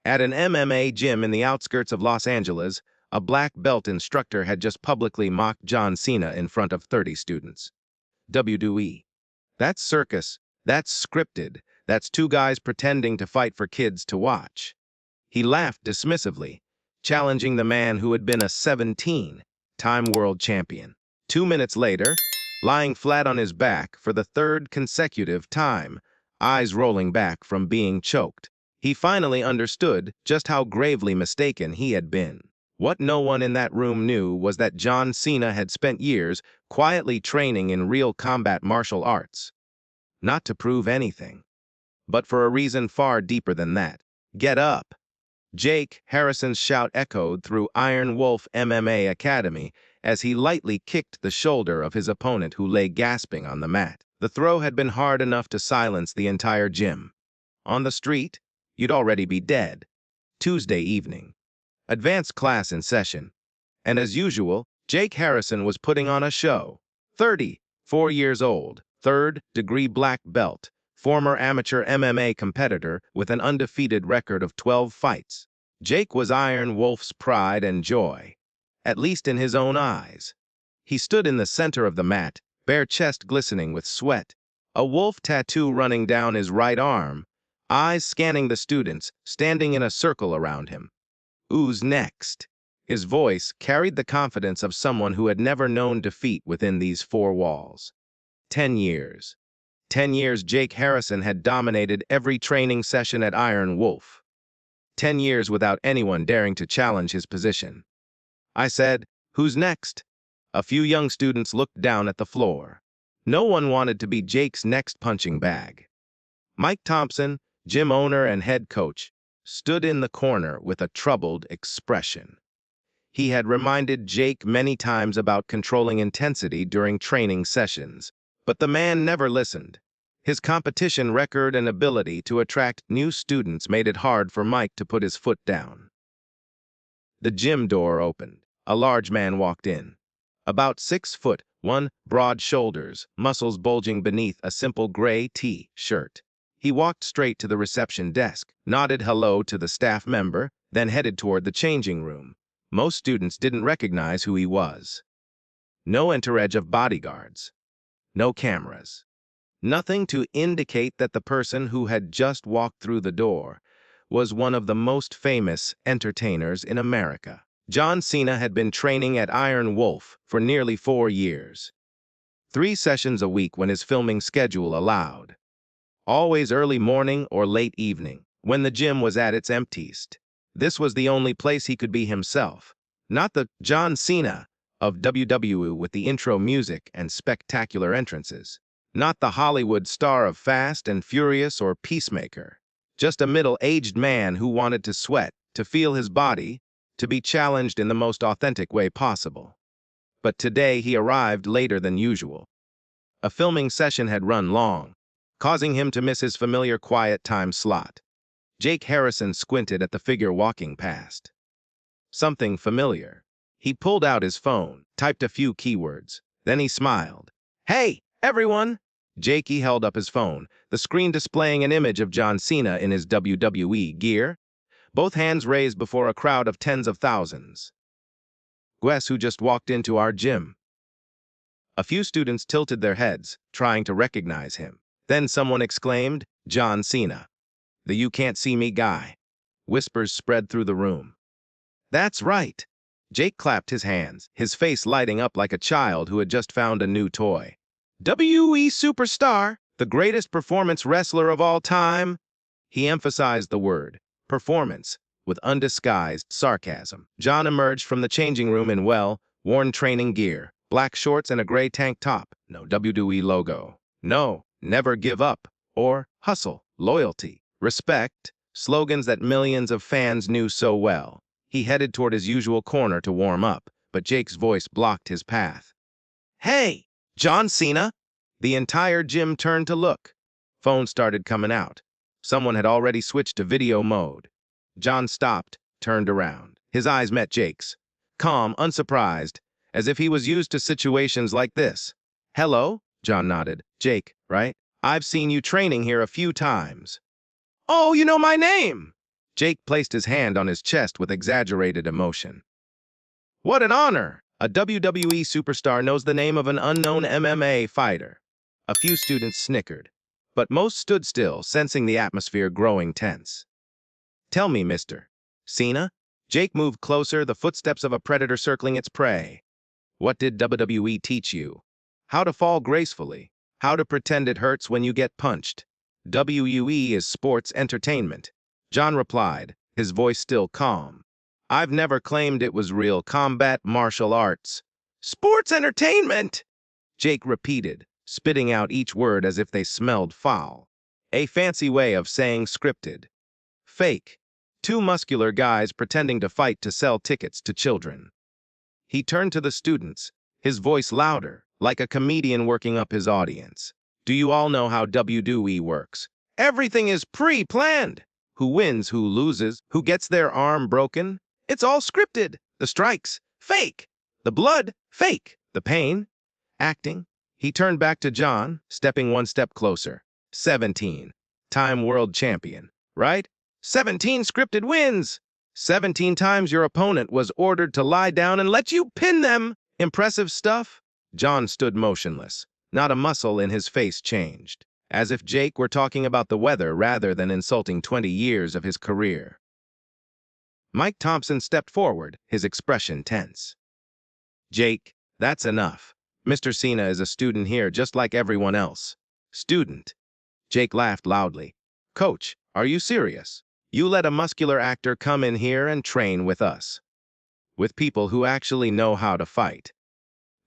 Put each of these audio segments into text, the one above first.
At an MMA gym in the outskirts of Los Angeles, a black belt instructor had just publicly mocked John Cena in front of 30 students. WWE. That's circus. That's scripted. That's two guys pretending to fight for kids to watch. He laughed dismissively, challenging the man who had been a 17-time world champion. 2 minutes later, lying flat on his back for the third consecutive time, eyes rolling back from being choked, he finally understood just how gravely mistaken he had been. What no one in that room knew was that John Cena had spent years quietly training in real combat martial arts. Not to prove anything, but for a reason far deeper than that. Get up! Jake Harrison's shout echoed through Iron Wolf MMA Academy as he lightly kicked the shoulder of his opponent who lay gasping on the mat. The throw had been hard enough to silence the entire gym. On the street, you'd already be dead. Tuesday evening. Advanced class in session. And as usual, Jake Harrison was putting on a show. 34 years old, third-degree black belt, former amateur MMA competitor with an undefeated record of 12 fights. Jake was Iron Wolf's pride and joy, at least in his own eyes. He stood in the center of the mat, bare chest glistening with sweat, a wolf tattoo running down his right arm, eyes scanning the students standing in a circle around him. Who's next? His voice carried the confidence of someone who had never known defeat within these four walls. 10 years. 10 years Jake Harrison had dominated every training session at Iron Wolf. 10 years without anyone daring to challenge his position. I said, "Who's next?" A few young students looked down at the floor. No one wanted to be Jake's next punching bag. Mike Thompson, gym owner and head coach, stood in the corner with a troubled expression. He had reminded Jake many times about controlling intensity during training sessions, but the man never listened. His competition record and ability to attract new students made it hard for Mike to put his foot down. The gym door opened. A large man walked in. About 6'1", broad shoulders, muscles bulging beneath a simple gray T-shirt. He walked straight to the reception desk, nodded hello to the staff member, then headed toward the changing room. Most students didn't recognize who he was. No entourage of bodyguards. No cameras. Nothing to indicate that the person who had just walked through the door was one of the most famous entertainers in America. John Cena had been training at Iron Wolf for nearly 4 years. 3 sessions a week when his filming schedule allowed. Always early morning or late evening, when the gym was at its emptiest. This was the only place he could be himself. Not the John Cena of WWE with the intro music and spectacular entrances. Not the Hollywood star of Fast and Furious or Peacemaker. Just a middle-aged man who wanted to sweat, to feel his body, to be challenged in the most authentic way possible. But today he arrived later than usual. A filming session had run long, causing him to miss his familiar quiet time slot. Jake Harrison squinted at the figure walking past. Something familiar. He pulled out his phone, typed a few keywords, then he smiled. "Hey, everyone!" Jakey held up his phone, the screen displaying an image of John Cena in his WWE gear, both hands raised before a crowd of tens of thousands. "Guess who just walked into our gym?" A few students tilted their heads, trying to recognize him. Then someone exclaimed, "John Cena. The you can't see me guy." Whispers spread through the room. "That's right." Jake clapped his hands, his face lighting up like a child who had just found a new toy. "WWE superstar, the greatest performance wrestler of all time." He emphasized the word, performance, with undisguised sarcasm. John emerged from the changing room in well-worn training gear, black shorts and a gray tank top. No WWE logo. No, never give up, or hustle, loyalty, respect, slogans that millions of fans knew so well. He headed toward his usual corner to warm up, but Jake's voice blocked his path. "Hey, John Cena!" The entire gym turned to look. Phones started coming out. Someone had already switched to video mode. John stopped, turned around. His eyes met Jake's. Calm, unsurprised, as if he was used to situations like this. "Hello?" John nodded. "Jake, right? I've seen you training here a few times." "Oh, you know my name!" Jake placed his hand on his chest with exaggerated emotion. What an honor! A WWE superstar knows the name of an unknown MMA fighter. A few students snickered, but most stood still, sensing the atmosphere growing tense. Tell me, Mr. Cena? Jake moved closer, the footsteps of a predator circling its prey. What did WWE teach you? How to fall gracefully. How to pretend it hurts when you get punched. WWE is sports entertainment. John replied, his voice still calm. I've never claimed it was real combat martial arts. Sports entertainment! Jake repeated, spitting out each word as if they smelled foul. A fancy way of saying scripted. Fake. Two muscular guys pretending to fight to sell tickets to children. He turned to the students, his voice louder, like a comedian working up his audience. Do you all know how WWE works? Everything is pre-planned. Who wins, who loses, who gets their arm broken? It's all scripted. The strikes, fake. The blood, fake. The pain, acting. He turned back to John, stepping one step closer. 17. Time world champion, right? 17 scripted wins. 17 times your opponent was ordered to lie down and let you pin them. Impressive stuff? John stood motionless. Not a muscle in his face changed, as if Jake were talking about the weather rather than insulting 20 years of his career. Mike Thompson stepped forward, his expression tense. Jake, that's enough. Mr. Cena is a student here just like everyone else. Student. Jake laughed loudly. Coach, are you serious? You let a muscular actor come in here and train with us. With people who actually know how to fight.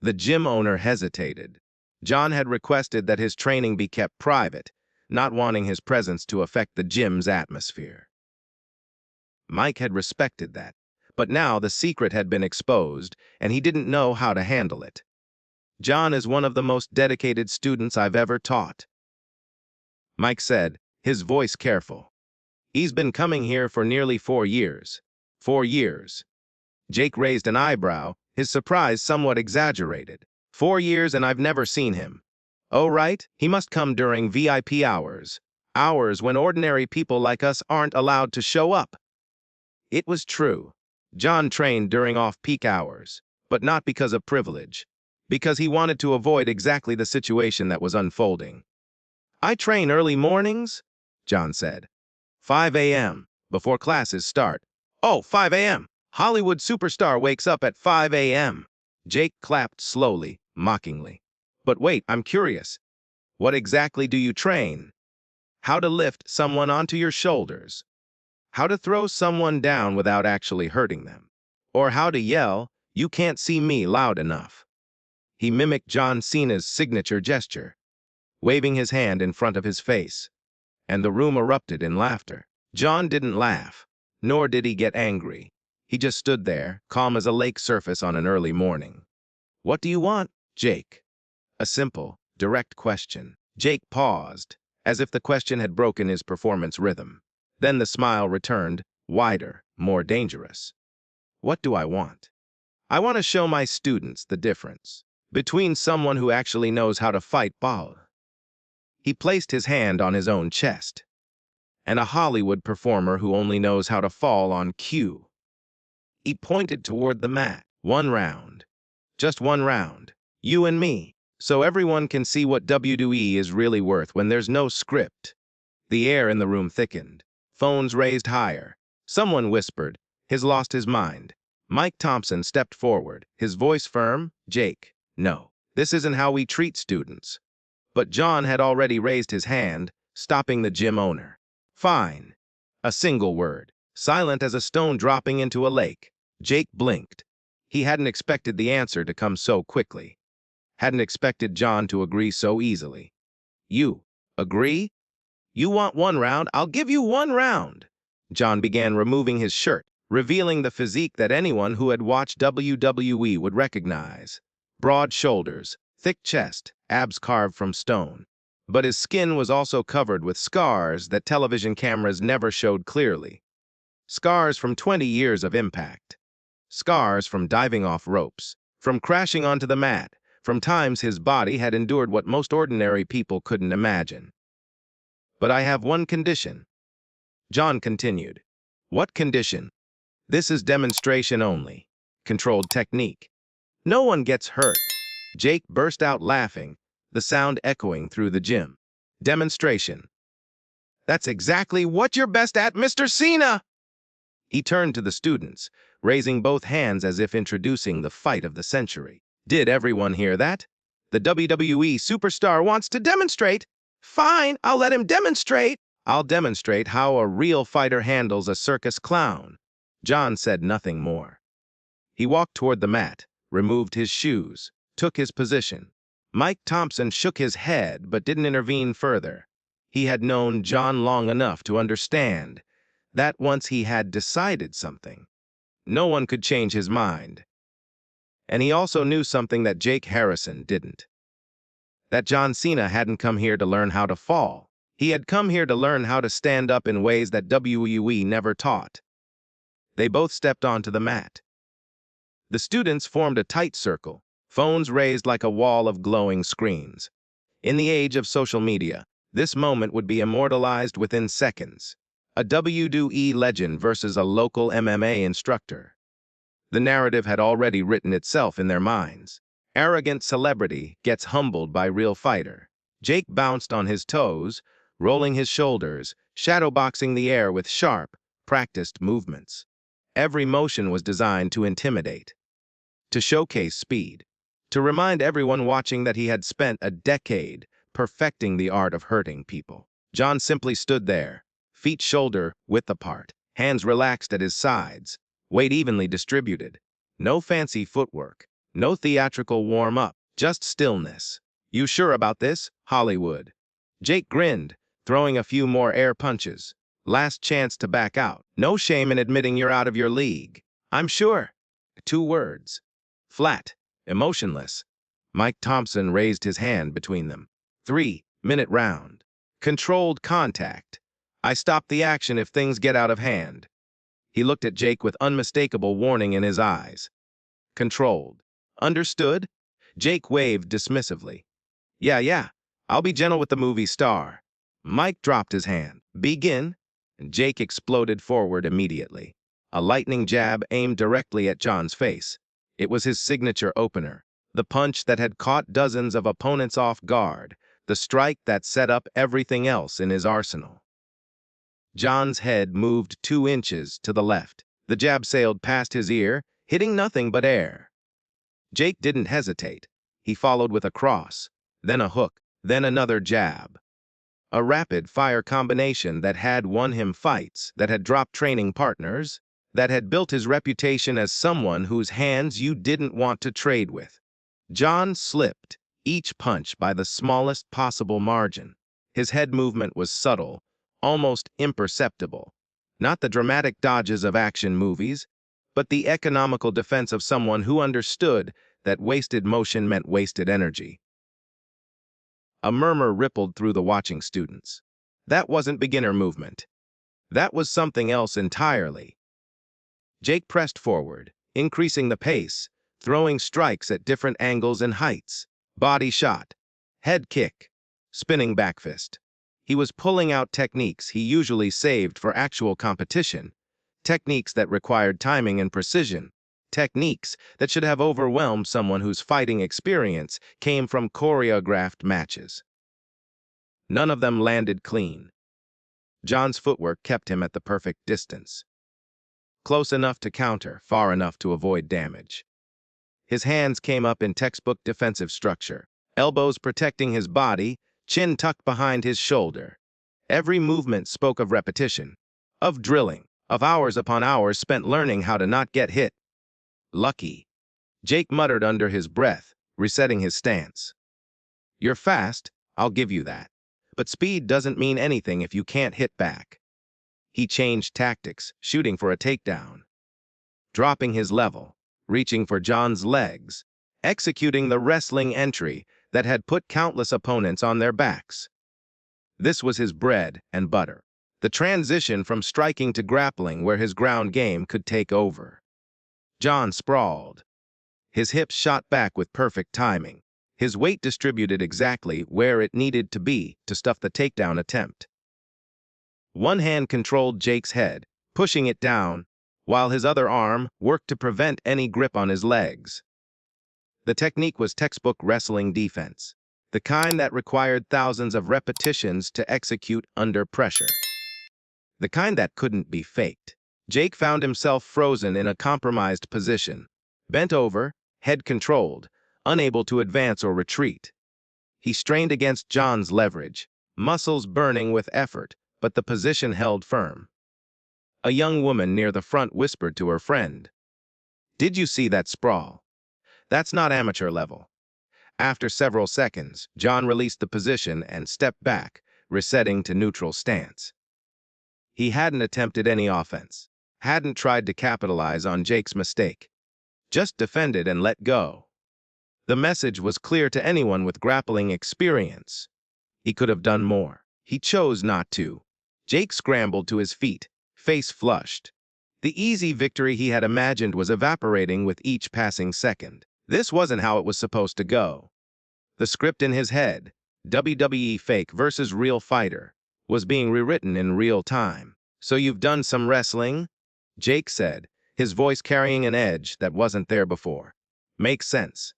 The gym owner hesitated. John had requested that his training be kept private, not wanting his presence to affect the gym's atmosphere. Mike had respected that, but now the secret had been exposed, and he didn't know how to handle it. John is one of the most dedicated students I've ever taught. Mike said, his voice careful. He's been coming here for nearly 4 years. 4 years. Jake raised an eyebrow, his surprise somewhat exaggerated. 4 years and I've never seen him. Oh, right, he must come during VIP hours. Hours when ordinary people like us aren't allowed to show up. It was true. John trained during off-peak hours, but not because of privilege, because he wanted to avoid exactly the situation that was unfolding. I train early mornings, John said. 5 a.m., before classes start. Oh, 5 a.m. Hollywood superstar wakes up at 5 a.m. Jake clapped slowly, mockingly. But wait, I'm curious. What exactly do you train? How to lift someone onto your shoulders. How to throw someone down without actually hurting them. Or how to yell, you can't see me loud enough. He mimicked John Cena's signature gesture, waving his hand in front of his face, and the room erupted in laughter. John didn't laugh, nor did he get angry. He just stood there, calm as a lake surface on an early morning. What do you want, Jake? A simple, direct question. Jake paused, as if the question had broken his performance rhythm. Then the smile returned, wider, more dangerous. What do I want? I want to show my students the difference between someone who actually knows how to fight ball. He placed his hand on his own chest, and a Hollywood performer who only knows how to fall on cue. He pointed toward the mat. 1 round. Just 1 round. You and me. So everyone can see what WWE is really worth when there's no script. The air in the room thickened. Phones raised higher. Someone whispered, "He's lost his mind." Mike Thompson stepped forward, his voice firm. Jake, no, this isn't how we treat students. But John had already raised his hand, stopping the gym owner. Fine. A single word, silent as a stone dropping into a lake. Jake blinked. He hadn't expected the answer to come so quickly. Hadn't expected John to agree so easily. You agree? You want 1 round? I'll give you 1 round. John began removing his shirt, revealing the physique that anyone who had watched WWE would recognize. Broad shoulders, thick chest, abs carved from stone. But his skin was also covered with scars that television cameras never showed clearly. Scars from 20 years of impact. Scars from diving off ropes, from crashing onto the mat, from times his body had endured what most ordinary people couldn't imagine. But I have one condition. John continued. What condition? This is demonstration only. Controlled technique. No one gets hurt. Jake burst out laughing, the sound echoing through the gym. Demonstration. That's exactly what you're best at, Mr. Cena! He turned to the students, raising both hands as if introducing the fight of the century. Did everyone hear that? The WWE superstar wants to demonstrate. Fine, I'll let him demonstrate. I'll demonstrate how a real fighter handles a circus clown. John said nothing more. He walked toward the mat, removed his shoes, took his position. Mike Thompson shook his head but didn't intervene further. He had known John long enough to understand that once he had decided something, no one could change his mind. And he also knew something that Jake Harrison didn't. That John Cena hadn't come here to learn how to fall. He had come here to learn how to stand up in ways that WWE never taught. They both stepped onto the mat. The students formed a tight circle, phones raised like a wall of glowing screens. In the age of social media, this moment would be immortalized within seconds. A WWE legend versus a local MMA instructor. The narrative had already written itself in their minds. Arrogant celebrity gets humbled by real fighter. Jake bounced on his toes, rolling his shoulders, shadowboxing the air with sharp, practiced movements. Every motion was designed to intimidate, to showcase speed, to remind everyone watching that he had spent a decade perfecting the art of hurting people. John simply stood there, feet shoulder-width apart, hands relaxed at his sides, weight evenly distributed. No fancy footwork, no theatrical warm-up, just stillness. You sure about this, Hollywood? Jake grinned, throwing a few more air punches. Last chance to back out. No shame in admitting you're out of your league. I'm sure. 2 words. Flat, emotionless. Mike Thompson raised his hand between them. 3-minute round. Controlled contact. I stop the action if things get out of hand. He looked at Jake with unmistakable warning in his eyes. Controlled. Understood? Jake waved dismissively. Yeah, I'll be gentle with the movie star. Mike dropped his hand. Begin. Jake exploded forward immediately. A lightning jab aimed directly at John's face. It was his signature opener. The punch that had caught dozens of opponents off guard. The strike that set up everything else in his arsenal. John's head moved 2 inches to the left. The jab sailed past his ear, hitting nothing but air. Jake didn't hesitate. He followed with a cross, then a hook, then another jab. A rapid-fire combination that had won him fights, that had dropped training partners, that had built his reputation as someone whose hands you didn't want to trade with. John slipped, each punch by the smallest possible margin. His head movement was subtle, almost imperceptible. Not the dramatic dodges of action movies, but the economical defense of someone who understood that wasted motion meant wasted energy. A murmur rippled through the watching students. That wasn't beginner movement. That was something else entirely. Jake pressed forward, increasing the pace, throwing strikes at different angles and heights. Body shot, head kick, spinning back fist. He was pulling out techniques he usually saved for actual competition, techniques that required timing and precision, techniques that should have overwhelmed someone whose fighting experience came from choreographed matches. None of them landed clean. John's footwork kept him at the perfect distance. Close enough to counter, far enough to avoid damage. His hands came up in textbook defensive structure, elbows protecting his body, chin tucked behind his shoulder. Every movement spoke of repetition, of drilling, of hours upon hours spent learning how to not get hit. Lucky. Jake muttered under his breath, resetting his stance. You're fast, I'll give you that. But speed doesn't mean anything if you can't hit back. He changed tactics, shooting for a takedown. Dropping his level, reaching for John's legs, executing the wrestling entry that had put countless opponents on their backs. This was his bread and butter. The transition from striking to grappling where his ground game could take over. John sprawled. His hips shot back with perfect timing. His weight distributed exactly where it needed to be to stuff the takedown attempt. One hand controlled Jake's head, pushing it down, while his other arm worked to prevent any grip on his legs. The technique was textbook wrestling defense, the kind that required thousands of repetitions to execute under pressure, the kind that couldn't be faked. Jake found himself frozen in a compromised position, bent over, head controlled, unable to advance or retreat. He strained against John's leverage, muscles burning with effort, but the position held firm. A young woman near the front whispered to her friend, "Did you see that sprawl? That's not amateur level." After several seconds, John released the position and stepped back, resetting to neutral stance. He hadn't attempted any offense, hadn't tried to capitalize on Jake's mistake, just defended and let go. The message was clear to anyone with grappling experience. He could have done more. He chose not to. Jake scrambled to his feet, face flushed. The easy victory he had imagined was evaporating with each passing second. This wasn't how it was supposed to go. The script in his head, WWE fake versus real fighter, was being rewritten in real time. "So you've done some wrestling?" Jake said, his voice carrying an edge that wasn't there before. "Makes sense.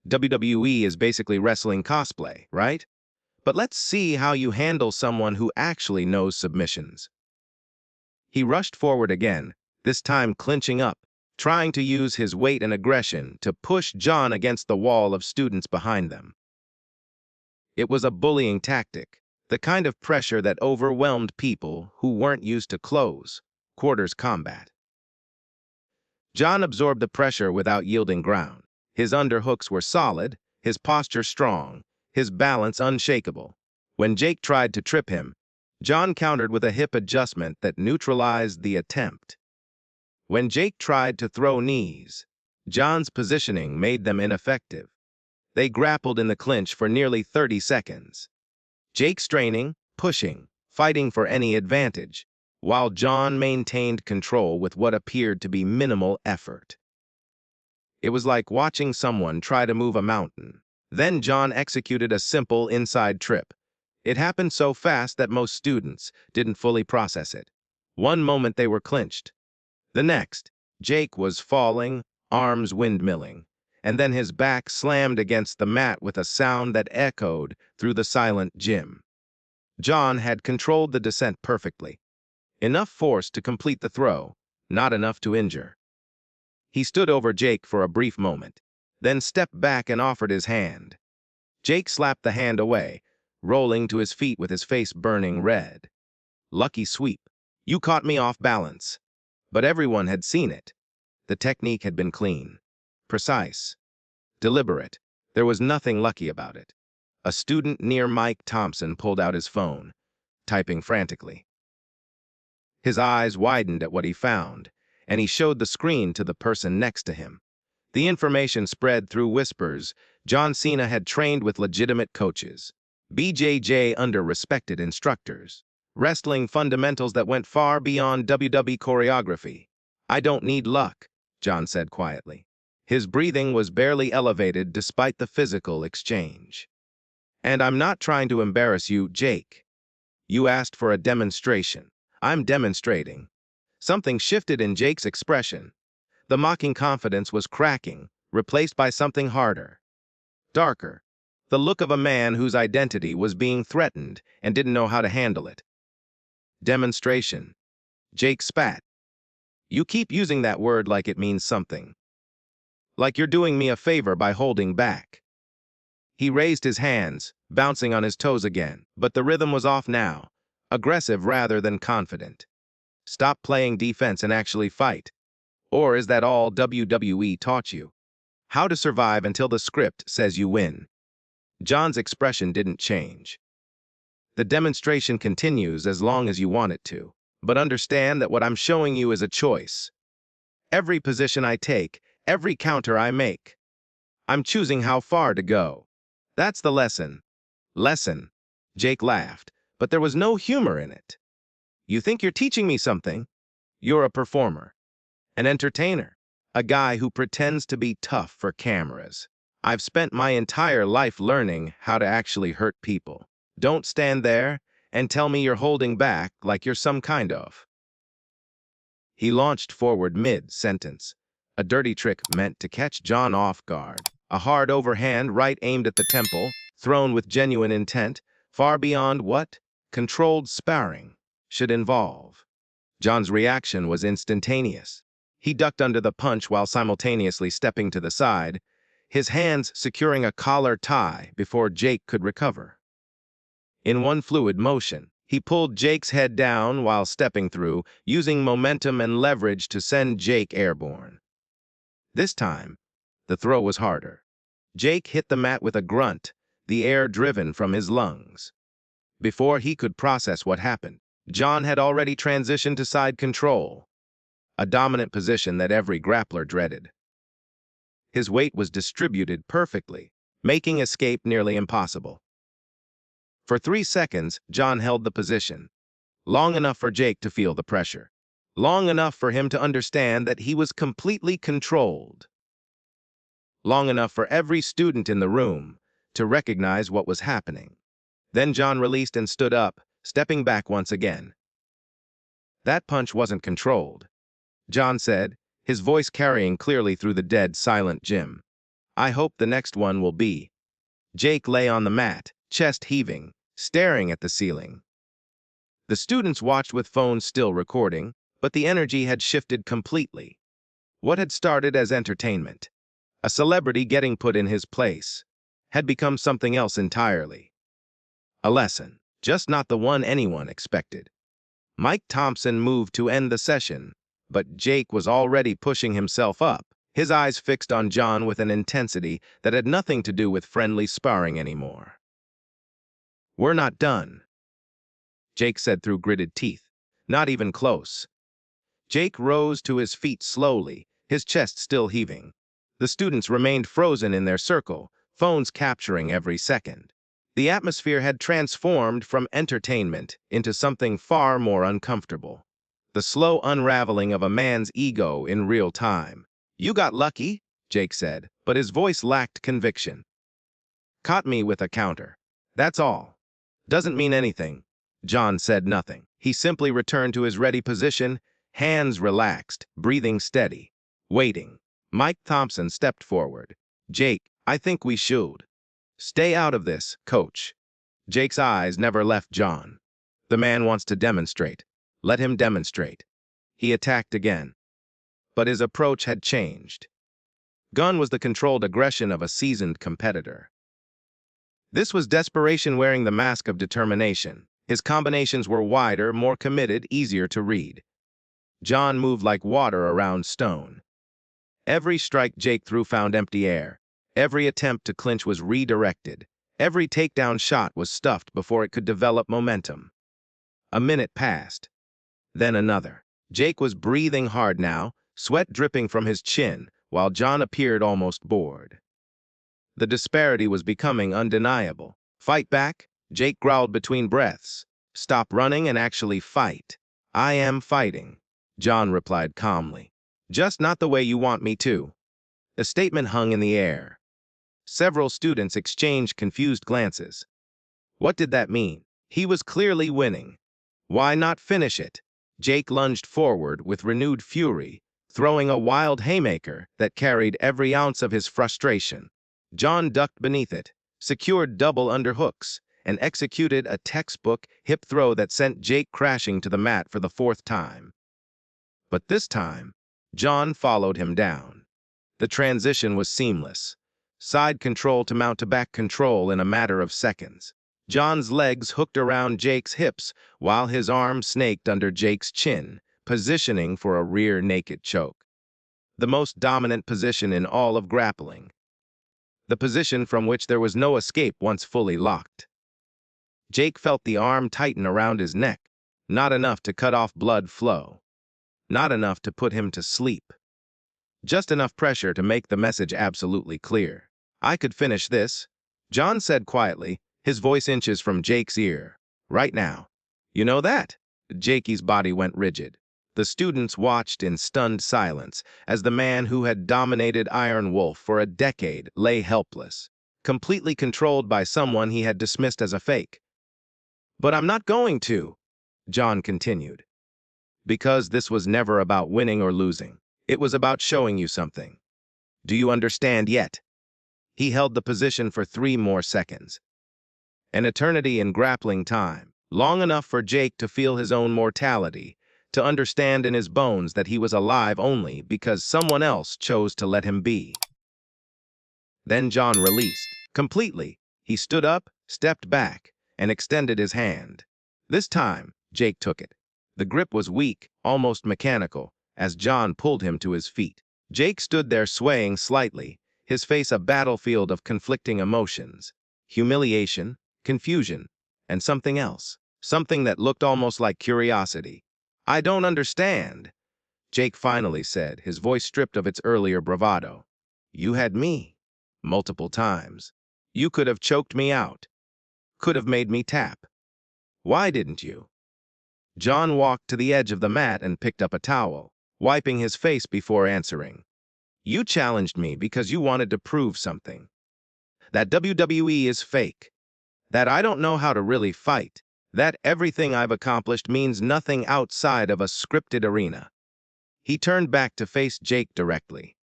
WWE is basically wrestling cosplay, right? But let's see how you handle someone who actually knows submissions." He rushed forward again, this time clinching up, trying to use his weight and aggression to push John against the wall of students behind them. It was a bullying tactic, the kind of pressure that overwhelmed people who weren't used to close, quarters combat. John absorbed the pressure without yielding ground. His underhooks were solid, his posture strong, his balance unshakable. When Jake tried to trip him, John countered with a hip adjustment that neutralized the attempt. When Jake tried to throw knees, John's positioning made them ineffective. They grappled in the clinch for nearly 30 seconds. Jake straining, pushing, fighting for any advantage, while John maintained control with what appeared to be minimal effort. It was like watching someone try to move a mountain. Then John executed a simple inside trip. It happened so fast that most students didn't fully process it. One moment they were clinched. The next, Jake was falling, arms windmilling, and then his back slammed against the mat with a sound that echoed through the silent gym. John had controlled the descent perfectly. Enough force to complete the throw, not enough to injure. He stood over Jake for a brief moment, then stepped back and offered his hand. Jake slapped the hand away, rolling to his feet with his face burning red. "Lucky sweep. You caught me off balance." But everyone had seen it. The technique had been clean, precise, deliberate. There was nothing lucky about it. A student near Mike Thompson pulled out his phone, typing frantically. His eyes widened at what he found, and he showed the screen to the person next to him. The information spread through whispers. John Cena had trained with legitimate coaches, BJJ under respected instructors, wrestling fundamentals that went far beyond WWE choreography. "I don't need luck," John said quietly. His breathing was barely elevated despite the physical exchange. "And I'm not trying to embarrass you, Jake. You asked for a demonstration. I'm demonstrating." Something shifted in Jake's expression. The mocking confidence was cracking, replaced by something harder, darker, the look of a man whose identity was being threatened and didn't know how to handle it. "Demonstration." Jake spat. "You keep using that word like it means something. Like you're doing me a favor by holding back." He raised his hands, bouncing on his toes again, but the rhythm was off now, aggressive rather than confident. "Stop playing defense and actually fight. Or is that all WWE taught you? How to survive until the script says you win?" John's expression didn't change. "The demonstration continues as long as you want it to, but understand that what I'm showing you is a choice. Every position I take, every counter I make, I'm choosing how far to go. That's the lesson." "Lesson?" Jake laughed, but there was no humor in it. "You think you're teaching me something? You're a performer, an entertainer, a guy who pretends to be tough for cameras. I've spent my entire life learning how to actually hurt people. Don't stand there and tell me you're holding back like you're some kind of He launched forward mid-sentence, a dirty trick meant to catch John off guard. A hard overhand right aimed at the temple, thrown with genuine intent, far beyond what controlled sparring should involve. John's reaction was instantaneous. He ducked under the punch while simultaneously stepping to the side, his hands securing a collar tie before Jake could recover. In one fluid motion, he pulled Jake's head down while stepping through, using momentum and leverage to send Jake airborne. This time, the throw was harder. Jake hit the mat with a grunt, the air driven from his lungs. Before he could process what happened, John had already transitioned to side control, a dominant position that every grappler dreaded. His weight was distributed perfectly, making escape nearly impossible. For 3 seconds, John held the position, long enough for Jake to feel the pressure, long enough for him to understand that he was completely controlled, long enough for every student in the room to recognize what was happening. Then John released and stood up, stepping back once again. "That punch wasn't controlled," John said, his voice carrying clearly through the dead, silent gym. "I hope the next one will be." Jake lay on the mat, chest heaving, staring at the ceiling. The students watched with phones still recording, but the energy had shifted completely. What had started as entertainment, a celebrity getting put in his place, had become something else entirely. A lesson, just not the one anyone expected. Mike Thompson moved to end the session, but Jake was already pushing himself up, his eyes fixed on John with an intensity that had nothing to do with friendly sparring anymore. "We're not done," Jake said through gritted teeth. "Not even close." Jake rose to his feet slowly, his chest still heaving. The students remained frozen in their circle, phones capturing every second. The atmosphere had transformed from entertainment into something far more uncomfortable. The slow unraveling of a man's ego in real time. "You got lucky," Jake said, but his voice lacked conviction. "Caught me with a counter. That's all. Doesn't mean anything." John said nothing. He simply returned to his ready position, hands relaxed, breathing steady, waiting. Mike Thompson stepped forward. "Jake, I think we should. Stay out of this, coach." Jake's eyes never left John. The man wants to demonstrate. Let him demonstrate. He attacked again. But his approach had changed. Gone was the controlled aggression of a seasoned competitor. This was desperation wearing the mask of determination. His combinations were wider, more committed, easier to read. John moved like water around stone. Every strike Jake threw found empty air. Every attempt to clinch was redirected. Every takedown shot was stuffed before it could develop momentum. A minute passed. Then another. Jake was breathing hard now, sweat dripping from his chin, while John appeared almost bored. The disparity was becoming undeniable. "Fight back," Jake growled between breaths. "Stop running and actually fight." "I am fighting," John replied calmly. "Just not the way you want me to." The statement hung in the air. Several students exchanged confused glances. What did that mean? He was clearly winning. Why not finish it? Jake lunged forward with renewed fury, throwing a wild haymaker that carried every ounce of his frustration. John ducked beneath it, secured double underhooks, and executed a textbook hip throw that sent Jake crashing to the mat for the 4th time. But this time, John followed him down. The transition was seamless. Side control to mount to back control in a matter of seconds. John's legs hooked around Jake's hips while his arm snaked under Jake's chin, positioning for a rear naked choke. The most dominant position in all of grappling. The position from which there was no escape once fully locked. Jake felt the arm tighten around his neck, not enough to cut off blood flow. Not enough to put him to sleep. Just enough pressure to make the message absolutely clear. "I could finish this," John said quietly, his voice inches from Jake's ear. "Right now." "You know that?" Jakey's body went rigid. The students watched in stunned silence as the man who had dominated Iron Wolf for a decade lay helpless, completely controlled by someone he had dismissed as a fake. "But I'm not going to," John continued. Because this was never about winning or losing. It was about showing you something. Do you understand yet? He held the position for 3 more seconds. An eternity in grappling time, long enough for Jake to feel his own mortality, to understand in his bones that he was alive only because someone else chose to let him be. Then John released. Completely, he stood up, stepped back, and extended his hand. This time, Jake took it. The grip was weak, almost mechanical, as John pulled him to his feet. Jake stood there swaying slightly, his face a battlefield of conflicting emotions. Humiliation, confusion, and something else. Something that looked almost like curiosity. "I don't understand," Jake finally said, his voice stripped of its earlier bravado. "You had me. Multiple times. You could have choked me out. Could have made me tap. Why didn't you?" John walked to the edge of the mat and picked up a towel, wiping his face before answering. "You challenged me because you wanted to prove something. That WWE is fake. That I don't know how to really fight. That everything I've accomplished means nothing outside of a scripted arena." He turned back to face Jake directly.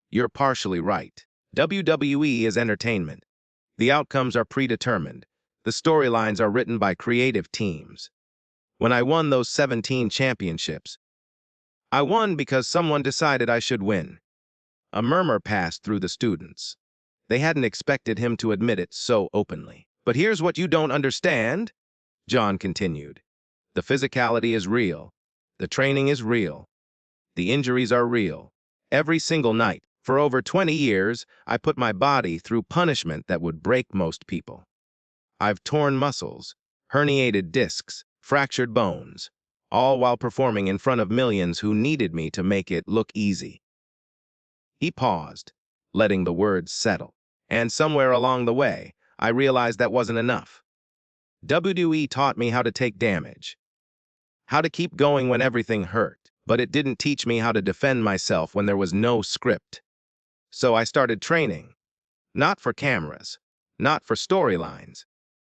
"You're partially right. WWE is entertainment. The outcomes are predetermined. The storylines are written by creative teams. When I won those 17 championships, I won because someone decided I should win." A murmur passed through the students. They hadn't expected him to admit it so openly. "But here's what you don't understand," John continued. "The physicality is real. The training is real. The injuries are real. Every single night, for over 20 years, I put my body through punishment that would break most people. I've torn muscles, herniated discs, fractured bones, all while performing in front of millions who needed me to make it look easy." He paused, letting the words settle. "And somewhere along the way, I realized that wasn't enough. WWE taught me how to take damage, how to keep going when everything hurt, but it didn't teach me how to defend myself when there was no script. So I started training, not for cameras, not for storylines.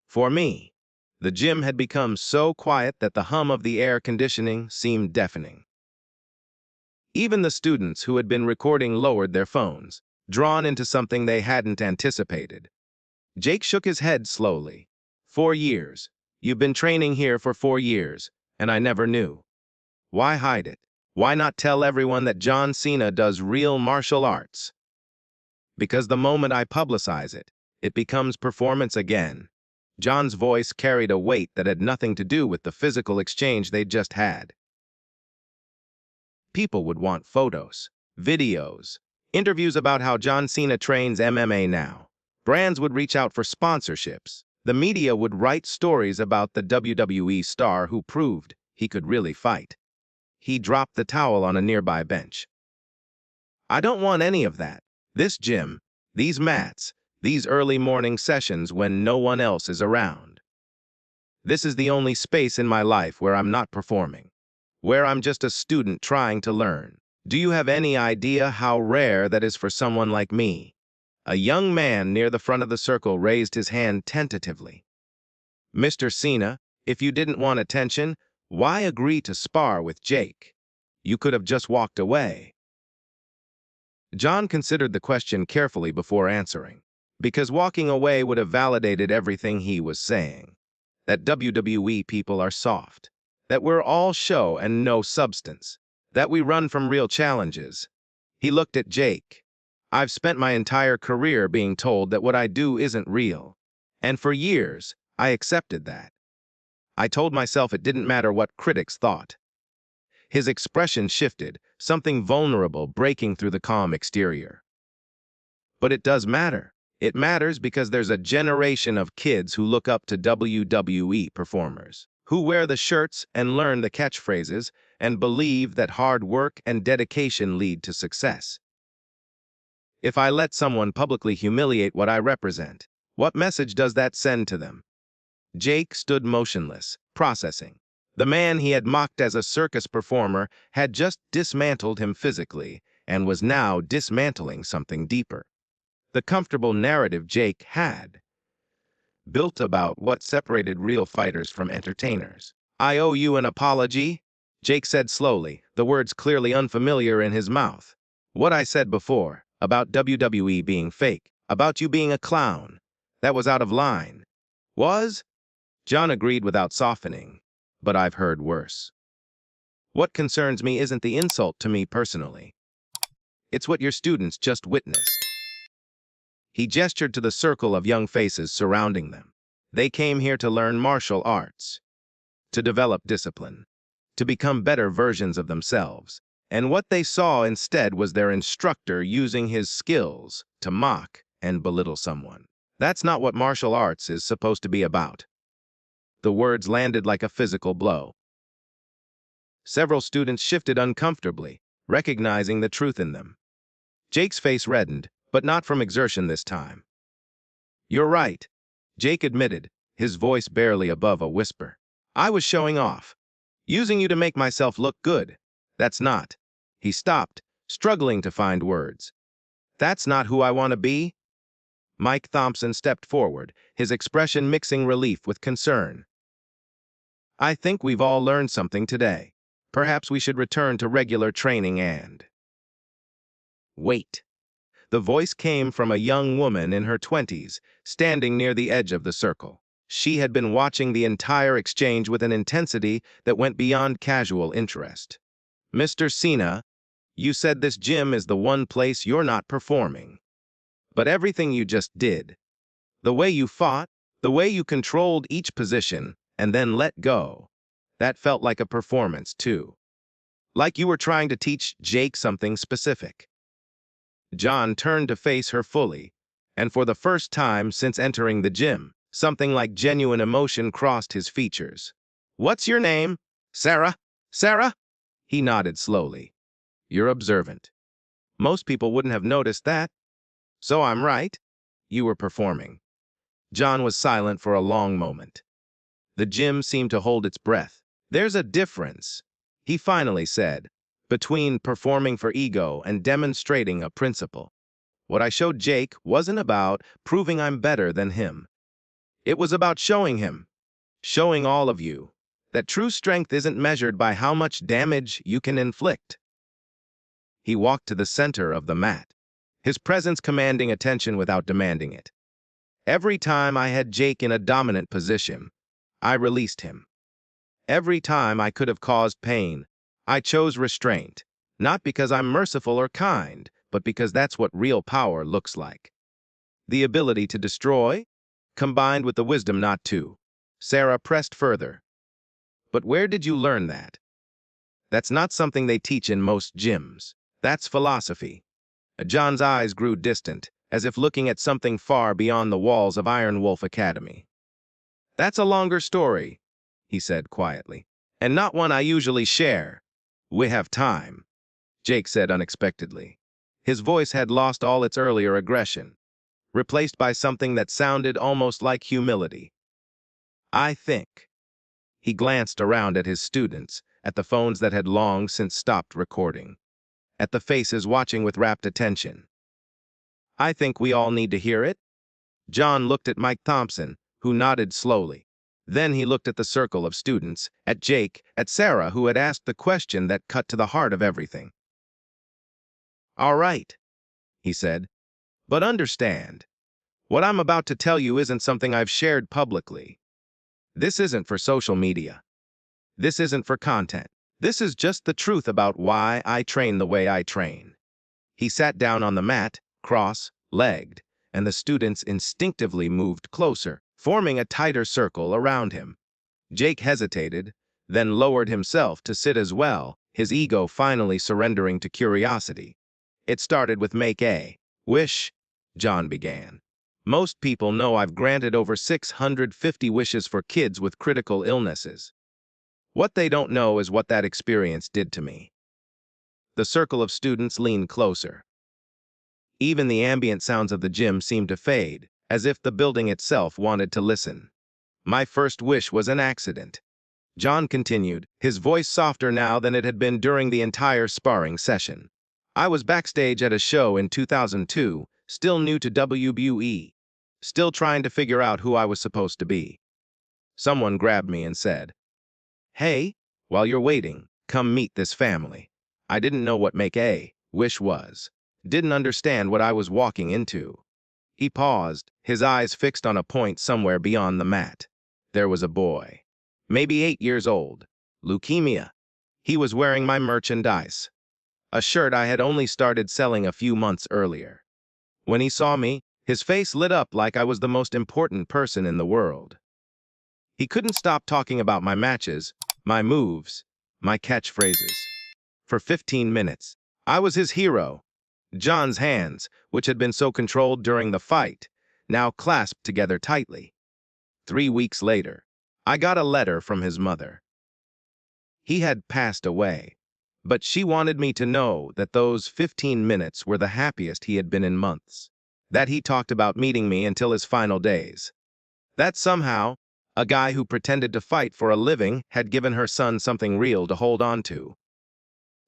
For me, the gym had become so quiet that the hum of the air conditioning seemed deafening. Even the students who had been recording lowered their phones, drawn into something they hadn't anticipated. Jake shook his head slowly. 4 years. You've been training here for 4 years, and I never knew. Why hide it? Why not tell everyone that John Cena does real martial arts? Because the moment I publicize it, it becomes performance again." John's voice carried a weight that had nothing to do with the physical exchange they'd just had. People would want photos, videos, interviews about how John Cena trains MMA now. Brands would reach out for sponsorships. The media would write stories about the WWE star who proved he could really fight. He dropped the towel on a nearby bench. "I don't want any of that. This gym, these mats, these early morning sessions when no one else is around. This is the only space in my life where I'm not performing, where I'm just a student trying to learn. Do you have any idea how rare that is for someone like me?" A young man near the front of the circle raised his hand tentatively. "Mr. Cena, if you didn't want attention, why agree to spar with Jake? You could have just walked away." John considered the question carefully before answering, because walking away would have validated everything he was saying. That WWE people are soft, that we're all show and no substance, that we run from real challenges. He looked at Jake. "I've spent my entire career being told that what I do isn't real, and for years, I accepted that. I told myself it didn't matter what critics thought." His expression shifted, something vulnerable breaking through the calm exterior. "But it does matter. It matters because there's a generation of kids who look up to WWE performers, who wear the shirts and learn the catchphrases and believe that hard work and dedication lead to success. If I let someone publicly humiliate what I represent, what message does that send to them?" Jake stood motionless, processing. The man he had mocked as a circus performer had just dismantled him physically and was now dismantling something deeper. The comfortable narrative Jake had built about what separated real fighters from entertainers. "I owe you an apology," Jake said slowly, the words clearly unfamiliar in his mouth. What I said before, about WWE being fake, about you being a clown, that was out of line. Was? John agreed without softening, but I've heard worse. What concerns me isn't the insult to me personally. It's what your students just witnessed. He gestured to the circle of young faces surrounding them. They came here to learn martial arts, to develop discipline, to become better versions of themselves. And what they saw instead was their instructor using his skills to mock and belittle someone. That's not what martial arts is supposed to be about. The words landed like a physical blow. Several students shifted uncomfortably, recognizing the truth in them. Jake's face reddened, but not from exertion this time. You're right, Jake admitted, his voice barely above a whisper. I was showing off, using you to make myself look good. That's not. He stopped, struggling to find words. That's not who I want to be. Mike Thompson stepped forward, his expression mixing relief with concern. I think we've all learned something today. Perhaps we should return to regular training and... Wait. The voice came from a young woman in her 20s, standing near the edge of the circle. She had been watching the entire exchange with an intensity that went beyond casual interest. Mr. Cena, you said this gym is the one place you're not performing. But everything you just did, the way you fought, the way you controlled each position and then let go, that felt like a performance too. Like you were trying to teach Jake something specific. John turned to face her fully, and for the first time since entering the gym, something like genuine emotion crossed his features. What's your name? Sarah? Sarah? He nodded slowly. You're observant. Most people wouldn't have noticed that. So I'm right. You were performing. John was silent for a long moment. The gym seemed to hold its breath. There's a difference, he finally said, between performing for ego and demonstrating a principle. What I showed Jake wasn't about proving I'm better than him. It was about showing him, showing all of you, that true strength isn't measured by how much damage you can inflict. He walked to the center of the mat, his presence commanding attention without demanding it. Every time I had Jake in a dominant position, I released him. Every time I could have caused pain, I chose restraint, not because I'm merciful or kind, but because that's what real power looks like. The ability to destroy, combined with the wisdom not to. Sarah pressed further. But where did you learn that? That's not something they teach in most gyms. That's philosophy. John's eyes grew distant, as if looking at something far beyond the walls of Iron Wolf Academy. That's a longer story, he said quietly, and not one I usually share. We have time, Jake said unexpectedly. His voice had lost all its earlier aggression, replaced by something that sounded almost like humility. I think. He glanced around at his students, at the phones that had long since stopped recording, at the faces watching with rapt attention. I think we all need to hear it. John looked at Mike Thompson, who nodded slowly. Then he looked at the circle of students, at Jake, at Sarah, who had asked the question that cut to the heart of everything. All right, he said, but understand, what I'm about to tell you isn't something I've shared publicly. This isn't for social media. This isn't for content. This is just the truth about why I train the way I train. He sat down on the mat, cross-legged, and the students instinctively moved closer, forming a tighter circle around him. Jake hesitated, then lowered himself to sit as well, his ego finally surrendering to curiosity. It started with make a wish, John began. Most people know I've granted over 650 wishes for kids with critical illnesses. What they don't know is what that experience did to me. The circle of students leaned closer. Even the ambient sounds of the gym seemed to fade, as if the building itself wanted to listen. My first wish was an accident. John continued, his voice softer now than it had been during the entire sparring session. I was backstage at a show in 2002, still new to WWE, still trying to figure out who I was supposed to be. Someone grabbed me and said, "Hey, while you're waiting, Come meet this family. I didn't know what make a wish was. Didn't understand what I was walking into. He paused, his eyes fixed on a point somewhere beyond the mat. There was a boy. Maybe 8 years old. Leukemia. He was wearing my merchandise. A shirt I had only started selling a few months earlier. When he saw me, his face lit up like I was the most important person in the world. He couldn't stop talking about my matches, my moves, my catchphrases. For 15 minutes, I was his hero. John's hands, which had been so controlled during the fight, now clasped together tightly. 3 weeks later, I got a letter from his mother. He had passed away, but she wanted me to know that those 15 minutes were the happiest he had been in months, that he talked about meeting me until his final days. That somehow, a guy who pretended to fight for a living had given her son something real to hold on to.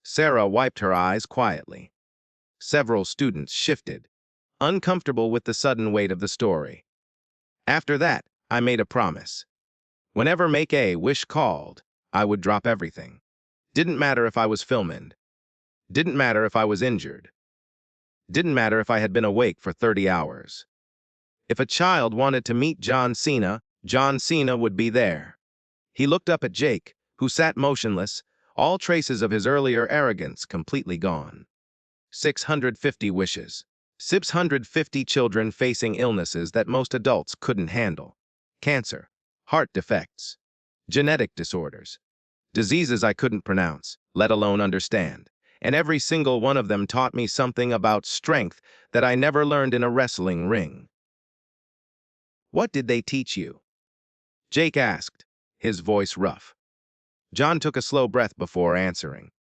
Sarah wiped her eyes quietly. Several students shifted, uncomfortable with the sudden weight of the story. After that, I made a promise. Whenever Make-A-Wish called, I would drop everything. Didn't matter if I was filming. Didn't matter if I was injured. Didn't matter if I had been awake for 30 hours. If a child wanted to meet John Cena would be there. He looked up at Jake, who sat motionless, all traces of his earlier arrogance completely gone. 650 wishes. 650 children facing illnesses that most adults couldn't handle. Cancer, heart defects, genetic disorders, diseases I couldn't pronounce, let alone understand. And every single one of them taught me something about strength that I never learned in a wrestling ring. What did they teach you? Jake asked, his voice rough. John took a slow breath before answering.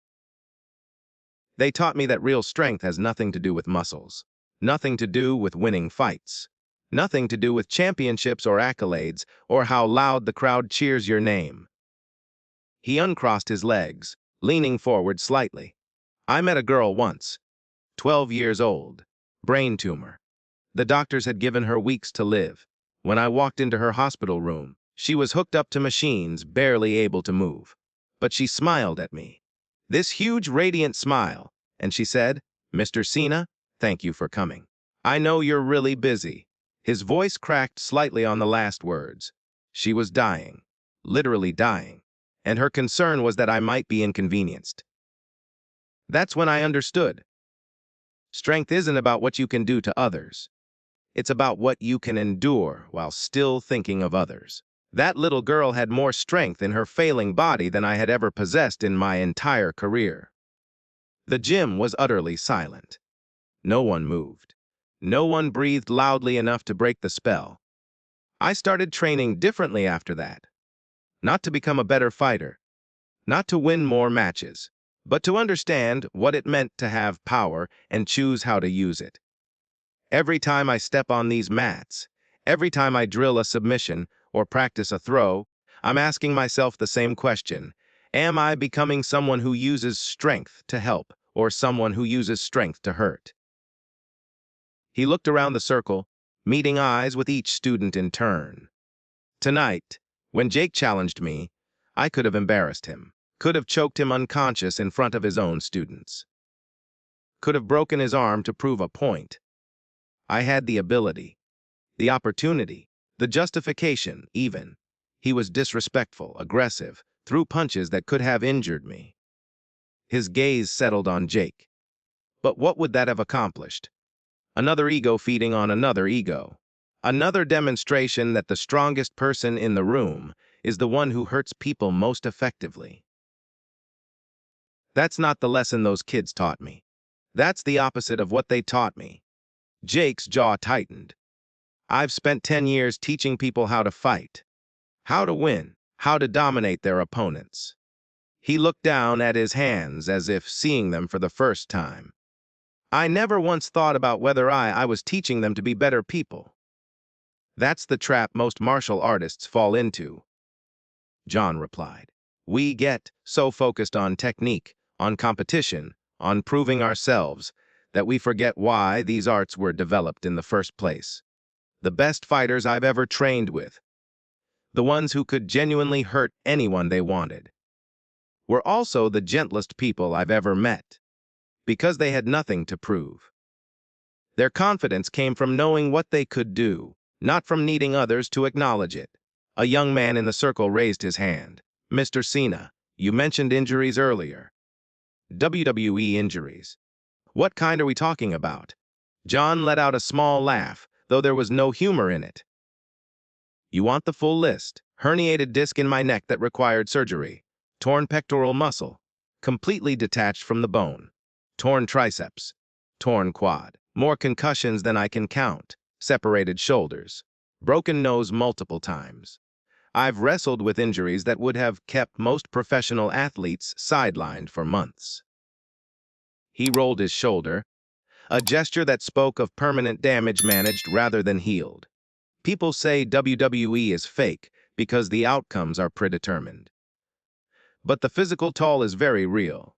They taught me that real strength has nothing to do with muscles, nothing to do with winning fights, nothing to do with championships or accolades or how loud the crowd cheers your name. He uncrossed his legs, leaning forward slightly. I met a girl once, 12 years old, brain tumor. The doctors had given her weeks to live. When I walked into her hospital room, she was hooked up to machines, barely able to move. But she smiled at me. This huge, radiant smile, and she said, "Mr. Cena, thank you for coming. I know you're really busy." His voice cracked slightly on the last words. She was dying, literally dying, and her concern was that I might be inconvenienced. That's when I understood. Strength isn't about what you can do to others. It's about what you can endure while still thinking of others. That little girl had more strength in her failing body than I had ever possessed in my entire career. The gym was utterly silent. No one moved. No one breathed loudly enough to break the spell. I started training differently after that. Not to become a better fighter, not to win more matches, but to understand what it meant to have power and choose how to use it. Every time I step on these mats, every time I drill a submission or practice a throw, I'm asking myself the same question. Am I becoming someone who uses strength to help or someone who uses strength to hurt? He looked around the circle, meeting eyes with each student in turn. Tonight, when Jake challenged me, I could have embarrassed him, could have choked him unconscious in front of his own students, could have broken his arm to prove a point. I had the ability, the opportunity, the justification, even. He was disrespectful, aggressive, threw punches that could have injured me. His gaze settled on Jake. But what would that have accomplished? Another ego feeding on another ego. Another demonstration that the strongest person in the room is the one who hurts people most effectively. That's not the lesson those kids taught me. That's the opposite of what they taught me. Jake's jaw tightened. I've spent 10 years teaching people how to fight, how to win, how to dominate their opponents. He looked down at his hands as if seeing them for the first time. I never once thought about whether I was teaching them to be better people. That's the trap most martial artists fall into, John replied. We get so focused on technique, on competition, on proving ourselves, that we forget why these arts were developed in the first place. The best fighters I've ever trained with, the ones who could genuinely hurt anyone they wanted, were also the gentlest people I've ever met, because they had nothing to prove. Their confidence came from knowing what they could do, not from needing others to acknowledge it. A young man in the circle raised his hand. Mr. Cena, you mentioned injuries earlier. WWE injuries. What kind are we talking about? John let out a small laugh, though there was no humor in it. You want the full list? Herniated disc in my neck that required surgery. Torn pectoral muscle, completely detached from the bone. Torn triceps. Torn quad. More concussions than I can count. Separated shoulders. Broken nose multiple times. I've wrestled with injuries that would have kept most professional athletes sidelined for months. He rolled his shoulder, a gesture that spoke of permanent damage managed rather than healed. People say WWE is fake because the outcomes are predetermined. But the physical toll is very real.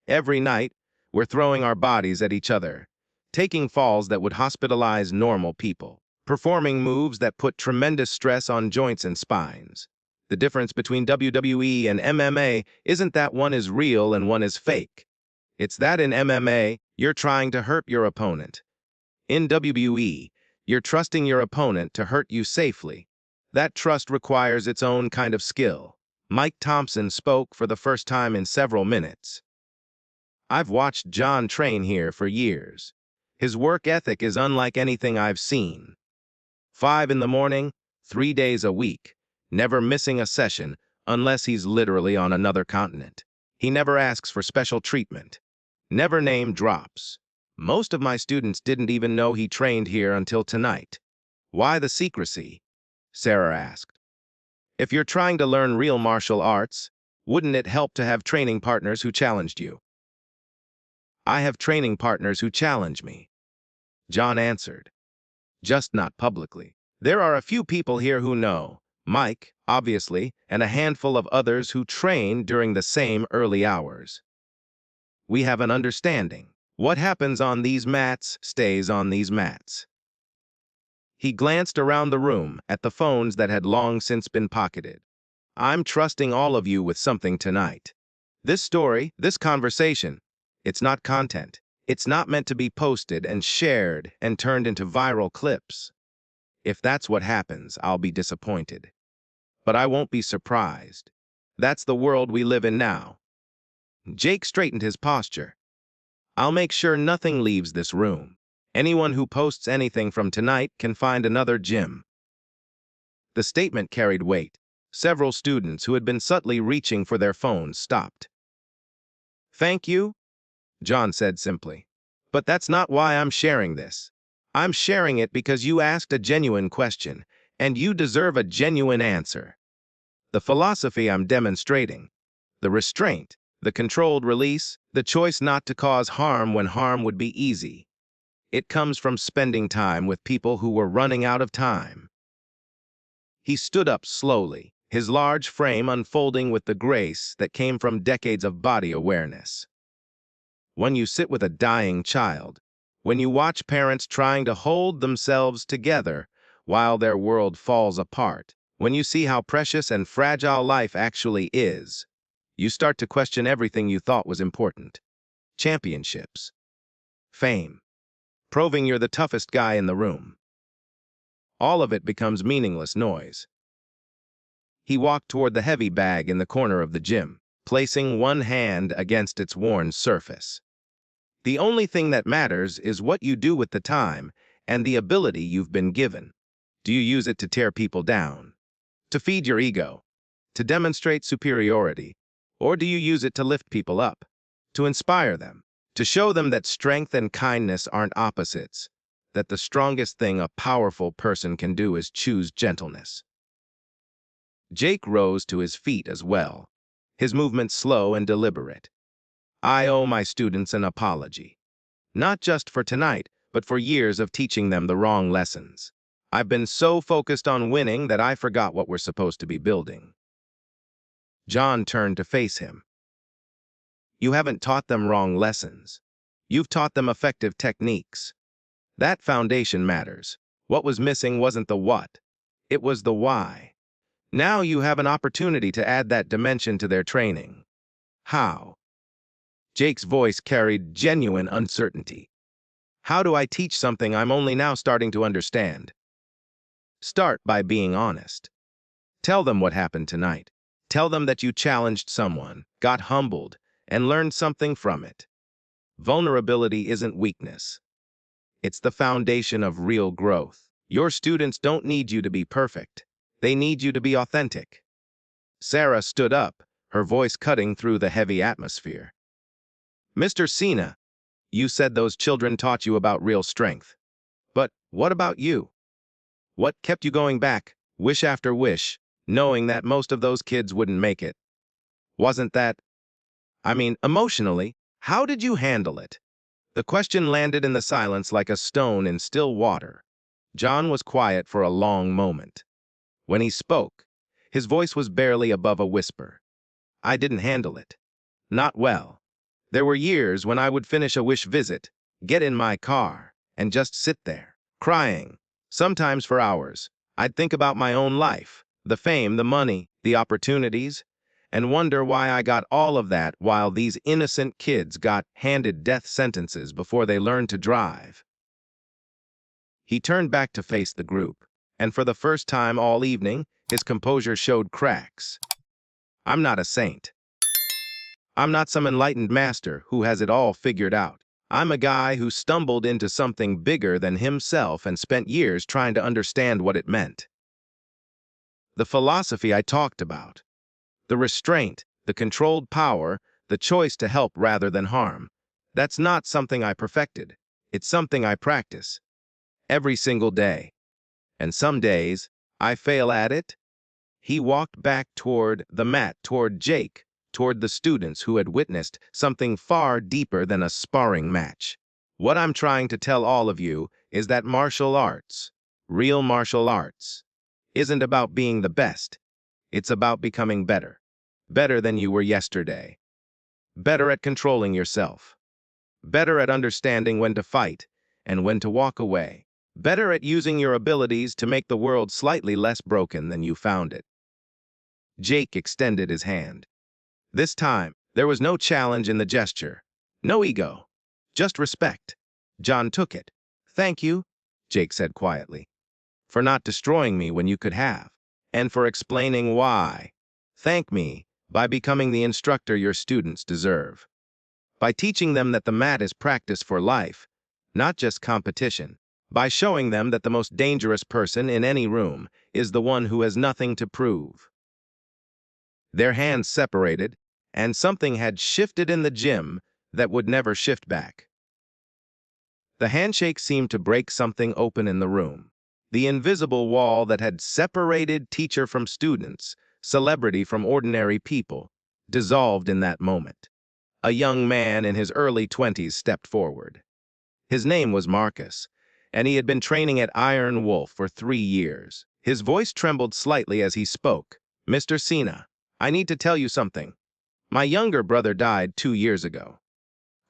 Every night, we're throwing our bodies at each other, taking falls that would hospitalize normal people, performing moves that put tremendous stress on joints and spines. The difference between WWE and MMA isn't that one is real and one is fake. It's that in MMA, you're trying to hurt your opponent. In WWE, you're trusting your opponent to hurt you safely. That trust requires its own kind of skill. Mike Thompson spoke for the first time in several minutes. I've watched John train here for years. His work ethic is unlike anything I've seen. 5 in the morning, 3 days a week, never missing a session unless he's literally on another continent. He never asks for special treatment. Never name drops. Most of my students didn't even know he trained here until tonight. Why the secrecy? Sarah asked. If you're trying to learn real martial arts, wouldn't it help to have training partners who challenged you? I have training partners who challenge me, John answered. Just not publicly. There are a few people here who know, Mike, obviously, and a handful of others who train during the same early hours. We have an understanding. What happens on these mats stays on these mats. He glanced around the room at the phones that had long since been pocketed. I'm trusting all of you with something tonight. This story, this conversation, it's not content. It's not meant to be posted and shared and turned into viral clips. If that's what happens, I'll be disappointed. But I won't be surprised. That's the world we live in now. Jake straightened his posture. I'll make sure nothing leaves this room. Anyone who posts anything from tonight can find another gym. The statement carried weight. Several students who had been subtly reaching for their phones stopped. Thank you, John said simply. But that's not why I'm sharing this. I'm sharing it because you asked a genuine question, and you deserve a genuine answer. The philosophy I'm demonstrating, the restraint, the controlled release, the choice not to cause harm when harm would be easy. It comes from spending time with people who were running out of time. He stood up slowly, his large frame unfolding with the grace that came from decades of body awareness. When you sit with a dying child, when you watch parents trying to hold themselves together while their world falls apart, when you see how precious and fragile life actually is, you start to question everything you thought was important. Championships, fame, proving you're the toughest guy in the room. All of it becomes meaningless noise. He walked toward the heavy bag in the corner of the gym, placing one hand against its worn surface. The only thing that matters is what you do with the time and the ability you've been given. Do you use it to tear people down? To feed your ego? To demonstrate superiority? Or do you use it to lift people up? To inspire them? To show them that strength and kindness aren't opposites? That the strongest thing a powerful person can do is choose gentleness? Jake rose to his feet as well, his movements slow and deliberate. I owe my students an apology. Not just for tonight, but for years of teaching them the wrong lessons. I've been so focused on winning that I forgot what we're supposed to be building. John turned to face him. You haven't taught them wrong lessons. You've taught them effective techniques. That foundation matters. What was missing wasn't the what. It was the why. Now you have an opportunity to add that dimension to their training. How? Jake's voice carried genuine uncertainty. How do I teach something I'm only now starting to understand? Start by being honest. Tell them what happened tonight. Tell them that you challenged someone, got humbled, and learned something from it. Vulnerability isn't weakness. It's the foundation of real growth. Your students don't need you to be perfect. They need you to be authentic. Sarah stood up, her voice cutting through the heavy atmosphere. Mr. Cena, you said those children taught you about real strength. But what about you? What kept you going back, wish after wish, knowing that most of those kids wouldn't make it? Wasn't that, emotionally, how did you handle it? The question landed in the silence like a stone in still water. John was quiet for a long moment. When he spoke, his voice was barely above a whisper. I didn't handle it. Not well. There were years when I would finish a wish visit, get in my car, and just sit there, crying, sometimes for hours. I'd think about my own life, the fame, the money, the opportunities, and wonder why I got all of that while these innocent kids got handed death sentences before they learned to drive. He turned back to face the group, and for the first time all evening, his composure showed cracks. I'm not a saint. I'm not some enlightened master who has it all figured out. I'm a guy who stumbled into something bigger than himself and spent years trying to understand what it meant. The philosophy I talked about, the restraint, the controlled power, the choice to help rather than harm, that's not something I perfected. It's something I practice every single day. And some days, I fail at it. He walked back toward the mat, toward Jake, toward the students who had witnessed something far deeper than a sparring match. What I'm trying to tell all of you is that martial arts, real martial arts, isn't about being the best. It's about becoming better. Better than you were yesterday. Better at controlling yourself. Better at understanding when to fight and when to walk away. Better at using your abilities to make the world slightly less broken than you found it. Jake extended his hand. This time, there was no challenge in the gesture, no ego, just respect. John took it. Thank you, Jake said quietly, for not destroying me when you could have, and for explaining why. Thank me by becoming the instructor your students deserve. By teaching them that the mat is practice for life, not just competition. By showing them that the most dangerous person in any room is the one who has nothing to prove. Their hands separated, and something had shifted in the gym that would never shift back. The handshake seemed to break something open in the room. The invisible wall that had separated teacher from students, celebrity from ordinary people, dissolved in that moment. A young man in his early 20s stepped forward. His name was Marcus, and he had been training at Iron Wolf for 3 years. His voice trembled slightly as he spoke. Mr. Cena, I need to tell you something. My younger brother died 2 years ago.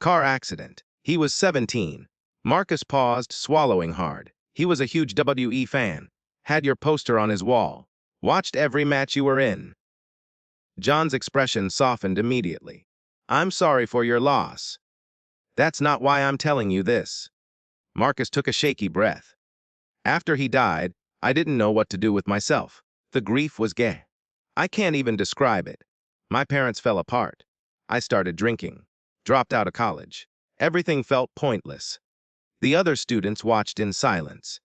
Car accident. He was 17. Marcus paused, swallowing hard. He was a huge WE fan. Had your poster on his wall. Watched every match you were in. John's expression softened immediately. I'm sorry for your loss. That's not why I'm telling you this. Marcus took a shaky breath. After he died, I didn't know what to do with myself. The grief was gay. I can't even describe it. My parents fell apart. I started drinking. Dropped out of college. Everything felt pointless. The other students watched in silence.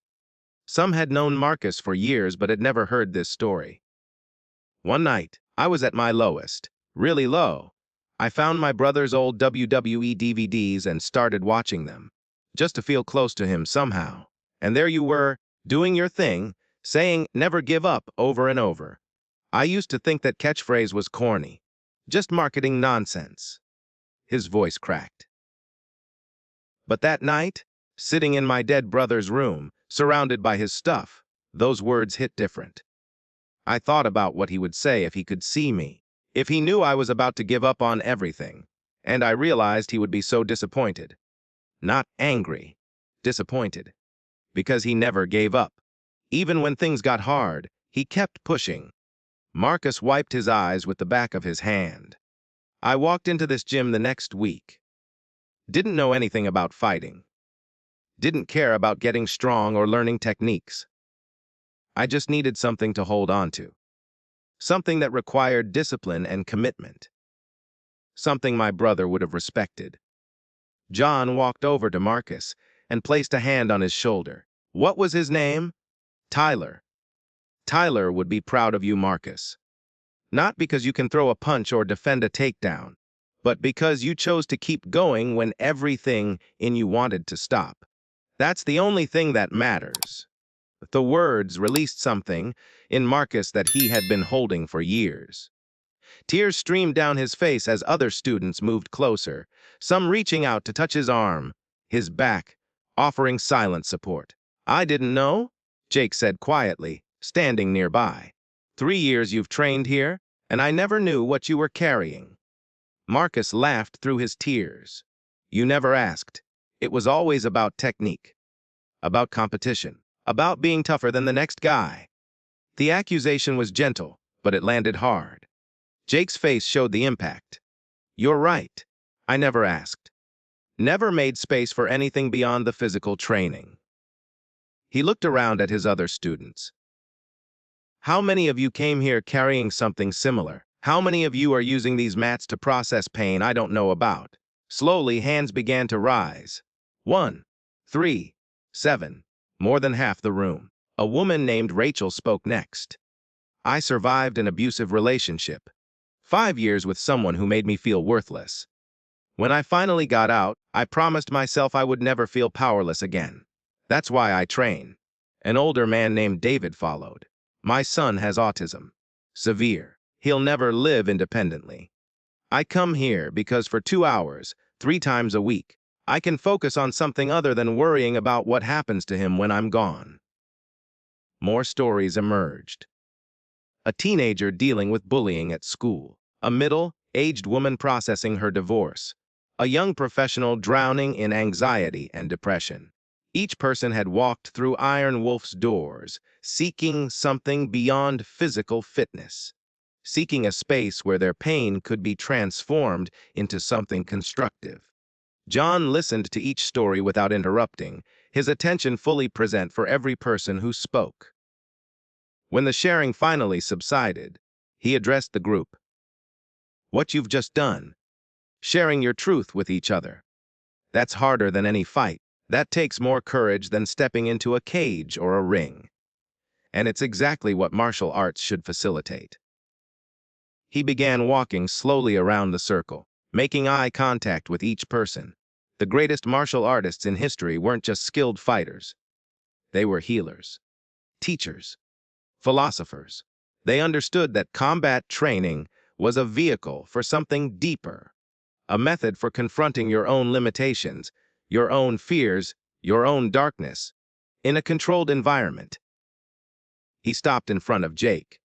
Some had known Marcus for years but had never heard this story. One night, I was at my lowest. Really low. I found my brother's old WWE DVDs and started watching them, just to feel close to him somehow. And there you were, doing your thing, saying never give up over and over. I used to think that catchphrase was corny, just marketing nonsense. His voice cracked. But that night, sitting in my dead brother's room, surrounded by his stuff, those words hit different. I thought about what he would say if he could see me, if he knew I was about to give up on everything, and I realized he would be so disappointed. Not angry, disappointed, because he never gave up. Even when things got hard, he kept pushing. Marcus wiped his eyes with the back of his hand. I walked into this gym the next week. Didn't know anything about fighting. Didn't care about getting strong or learning techniques. I just needed something to hold on to. Something that required discipline and commitment. Something my brother would have respected. John walked over to Marcus and placed a hand on his shoulder. What was his name? Tyler. Tyler would be proud of you, Marcus. Not because you can throw a punch or defend a takedown, but because you chose to keep going when everything in you wanted to stop. That's the only thing that matters. The words released something in Marcus that he had been holding for years. Tears streamed down his face as other students moved closer, some reaching out to touch his arm, his back, offering silent support. I didn't know, Jake said quietly, standing nearby. 3 years you've trained here, and I never knew what you were carrying. Marcus laughed through his tears. You never asked. It was always about technique, about competition, about being tougher than the next guy. The accusation was gentle, but it landed hard. Jake's face showed the impact. You're right. I never asked. Never made space for anything beyond the physical training. He looked around at his other students. How many of you came here carrying something similar? How many of you are using these mats to process pain I don't know about? Slowly, hands began to rise. 1, 3, 7, more than half the room. A woman named Rachel spoke next. I survived an abusive relationship. 5 years with someone who made me feel worthless. When I finally got out, I promised myself I would never feel powerless again. That's why I train. An older man named David followed. My son has autism. Severe. He'll never live independently. I come here because for 2 hours, 3 times a week, I can focus on something other than worrying about what happens to him when I'm gone. More stories emerged. A teenager dealing with bullying at school. A middle-aged woman processing her divorce. A young professional drowning in anxiety and depression. Each person had walked through Iron Wolf's doors, seeking something beyond physical fitness, seeking a space where their pain could be transformed into something constructive. John listened to each story without interrupting, his attention fully present for every person who spoke. When the sharing finally subsided, he addressed the group. What you've just done, sharing your truth with each other, that's harder than any fight. That takes more courage than stepping into a cage or a ring. And it's exactly what martial arts should facilitate. He began walking slowly around the circle, making eye contact with each person. The greatest martial artists in history weren't just skilled fighters. They were healers, teachers, philosophers. They understood that combat training was a vehicle for something deeper, a method for confronting your own limitations, your own fears, your own darkness, in a controlled environment. He stopped in front of Jake.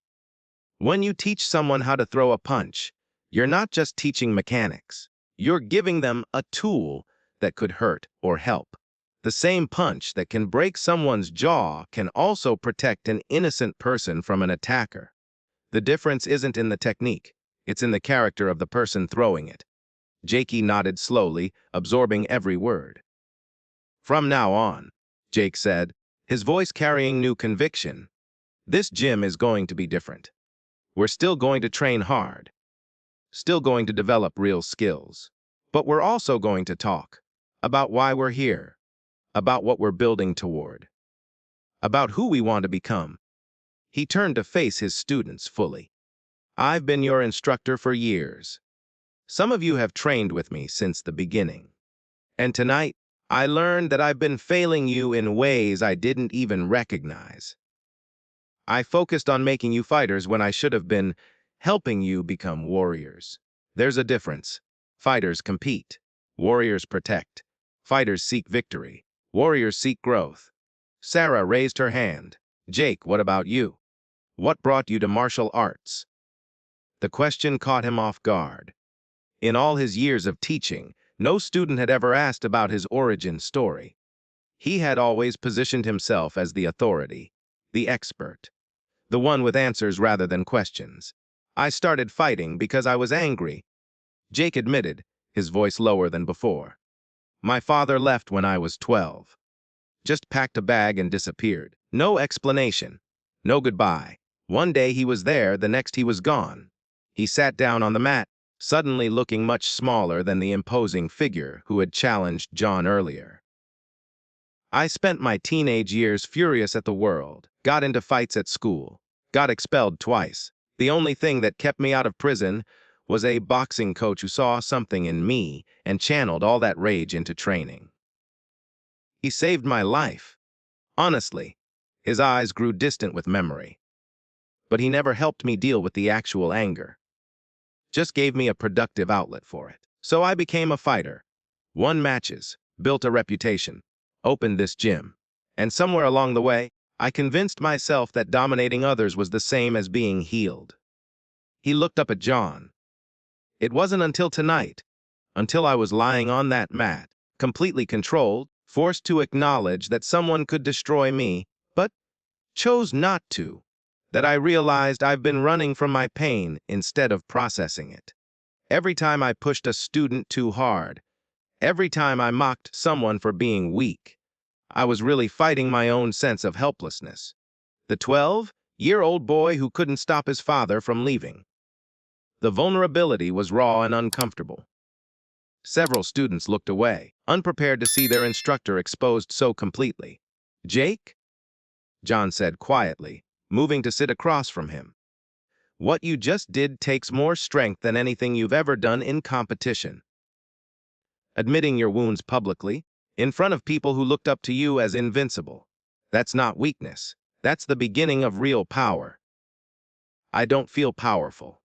When you teach someone how to throw a punch, you're not just teaching mechanics. You're giving them a tool that could hurt or help. The same punch that can break someone's jaw can also protect an innocent person from an attacker. The difference isn't in the technique, it's in the character of the person throwing it. Jakey nodded slowly, absorbing every word. From now on, Jake said, his voice carrying new conviction, this gym is going to be different. We're still going to train hard, still going to develop real skills, but we're also going to talk about why we're here, about what we're building toward, about who we want to become. He turned to face his students fully. I've been your instructor for years. Some of you have trained with me since the beginning. And tonight, I learned that I've been failing you in ways I didn't even recognize. I focused on making you fighters when I should have been helping you become warriors. There's a difference. Fighters compete. Warriors protect. Fighters seek victory. Warriors seek growth. Sarah raised her hand. Jake, what about you? What brought you to martial arts? The question caught him off guard. In all his years of teaching, no student had ever asked about his origin story. He had always positioned himself as the authority, the expert, the one with answers rather than questions. I started fighting because I was angry. Jake admitted, his voice lower than before. My father left when I was 12. Just packed a bag and disappeared. No explanation. No goodbye. One day he was there, the next he was gone. He sat down on the mat, suddenly looking much smaller than the imposing figure who had challenged John earlier. I spent my teenage years furious at the world, got into fights at school, got expelled twice. The only thing that kept me out of prison was a boxing coach who saw something in me and channeled all that rage into training. He saved my life. Honestly, his eyes grew distant with memory. But he never helped me deal with the actual anger. Just gave me a productive outlet for it. So I became a fighter, won matches, built a reputation, opened this gym. And somewhere along the way, I convinced myself that dominating others was the same as being healed. He looked up at John. It wasn't until tonight, until I was lying on that mat, completely controlled, forced to acknowledge that someone could destroy me, but chose not to, that I realized I've been running from my pain instead of processing it. Every time I pushed a student too hard, every time I mocked someone for being weak, I was really fighting my own sense of helplessness. The 12-year-old boy who couldn't stop his father from leaving. The vulnerability was raw and uncomfortable. Several students looked away, unprepared to see their instructor exposed so completely. Jake? John said quietly, moving to sit across from him. What you just did takes more strength than anything you've ever done in competition. Admitting your wounds publicly, in front of people who looked up to you as invincible. That's not weakness. That's the beginning of real power. I don't feel powerful.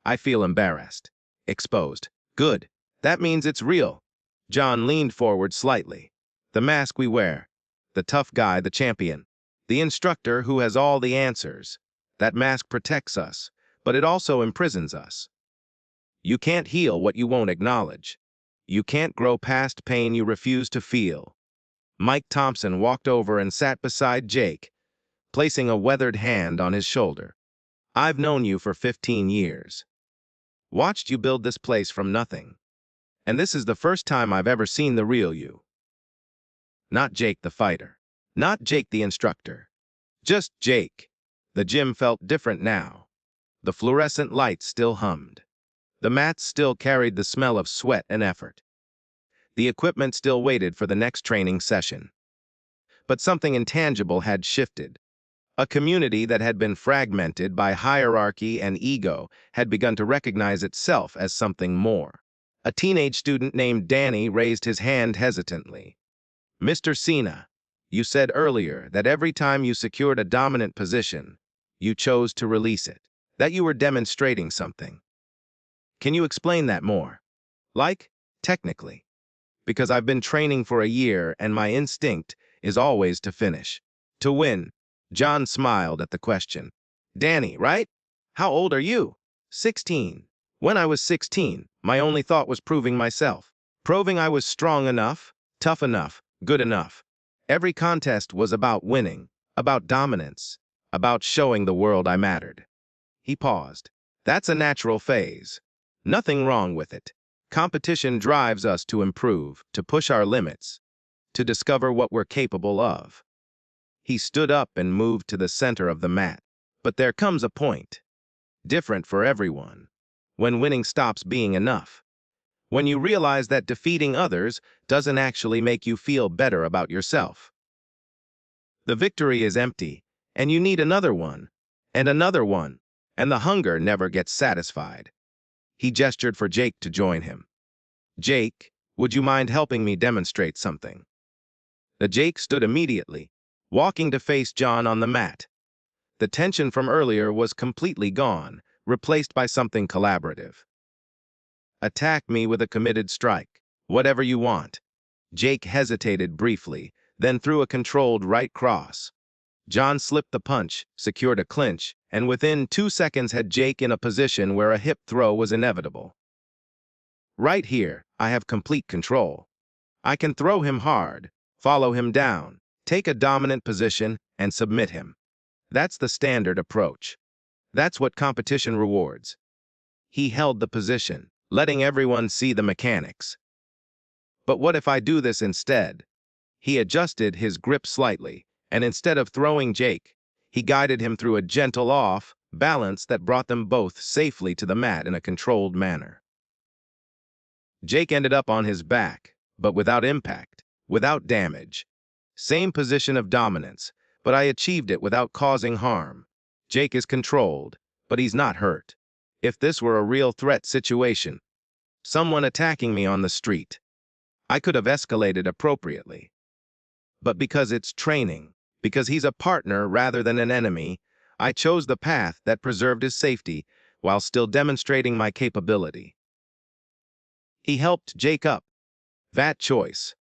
I feel embarrassed. Exposed. Good. That means it's real. John leaned forward slightly. The mask we wear. The tough guy, the champion. The instructor who has all the answers. That mask protects us, but it also imprisons us. You can't heal what you won't acknowledge. You can't grow past pain you refuse to feel. Mike Thompson walked over and sat beside Jake, placing a weathered hand on his shoulder. I've known you for 15 years. Watched you build this place from nothing. And this is the first time I've ever seen the real you. Not Jake the fighter. Not Jake the instructor. Just Jake. The gym felt different now. The fluorescent lights still hummed. The mats still carried the smell of sweat and effort. The equipment still waited for the next training session. But something intangible had shifted. A community that had been fragmented by hierarchy and ego had begun to recognize itself as something more. A teenage student named Danny raised his hand hesitantly. Mr. Cena, you said earlier that every time you secured a dominant position, you chose to release it, that you were demonstrating something. Can you explain that more? Like, technically. Because I've been training for a year and my instinct is always to finish. To win. John smiled at the question. Danny, right? How old are you? 16. When I was 16, my only thought was proving myself. Proving I was strong enough, tough enough, good enough. Every contest was about winning, about dominance, about showing the world I mattered. He paused. That's a natural phase. Nothing wrong with it. Competition drives us to improve, to push our limits, to discover what we're capable of. He stood up and moved to the center of the mat. But there comes a point, different for everyone, when winning stops being enough. When you realize that defeating others doesn't actually make you feel better about yourself. The victory is empty, and you need another one, and the hunger never gets satisfied. He gestured for Jake to join him. Jake, would you mind helping me demonstrate something? The Jake stood immediately, walking to face John on the mat. The tension from earlier was completely gone, replaced by something collaborative. Attack me with a committed strike, whatever you want. Jake hesitated briefly, then threw a controlled right cross. John slipped the punch, secured a clinch, and within 2 seconds had Jake in a position where a hip throw was inevitable. Right here, I have complete control. I can throw him hard, follow him down, take a dominant position, and submit him. That's the standard approach. That's what competition rewards. He held the position, letting everyone see the mechanics. But what if I do this instead? He adjusted his grip slightly, and instead of throwing Jake, he guided him through a gentle balance that brought them both safely to the mat in a controlled manner. Jake ended up on his back, but without impact, without damage. Same position of dominance, but I achieved it without causing harm. Jake is controlled, but he's not hurt. If this were a real threat situation, someone attacking me on the street, I could have escalated appropriately. But because it's training, because he's a partner rather than an enemy, I chose the path that preserved his safety while still demonstrating my capability. He helped Jake up. That choice,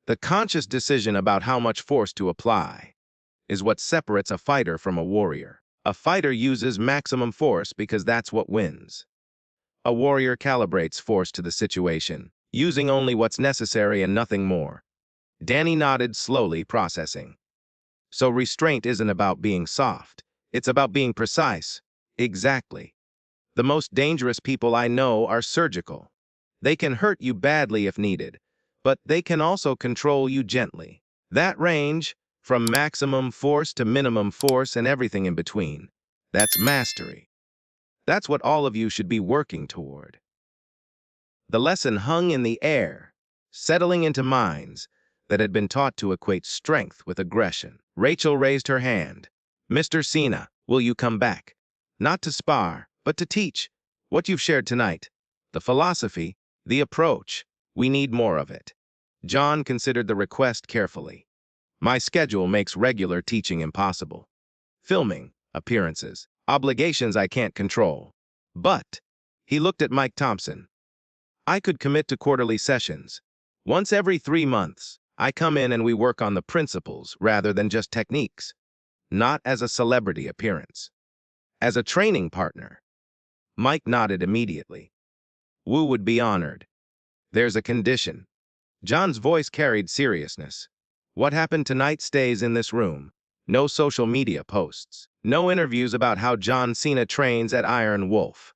the conscious decision about how much force to apply, is what separates a fighter from a warrior. A fighter uses maximum force because that's what wins. A warrior calibrates force to the situation, using only what's necessary and nothing more. Danny nodded slowly, processing. So restraint isn't about being soft. It's about being precise. Exactly. The most dangerous people I know are surgical. They can hurt you badly if needed, but they can also control you gently. That range, from maximum force to minimum force and everything in between, that's mastery. That's what all of you should be working toward. The lesson hung in the air, settling into minds that had been taught to equate strength with aggression. Rachel raised her hand. Mr. Cena, will you come back? Not to spar, but to teach. What you've shared tonight. The philosophy, the approach. We need more of it. John considered the request carefully. My schedule makes regular teaching impossible. Filming, appearances, obligations I can't control. But, he looked at Mike Thompson. I could commit to quarterly sessions. Once every 3 months, I come in and we work on the principles rather than just techniques. Not as a celebrity appearance. As a training partner. Mike nodded immediately. Wu would be honored. There's a condition. John's voice carried seriousness. What happened tonight stays in this room. No social media posts. No interviews about how John Cena trains at Iron Wolf.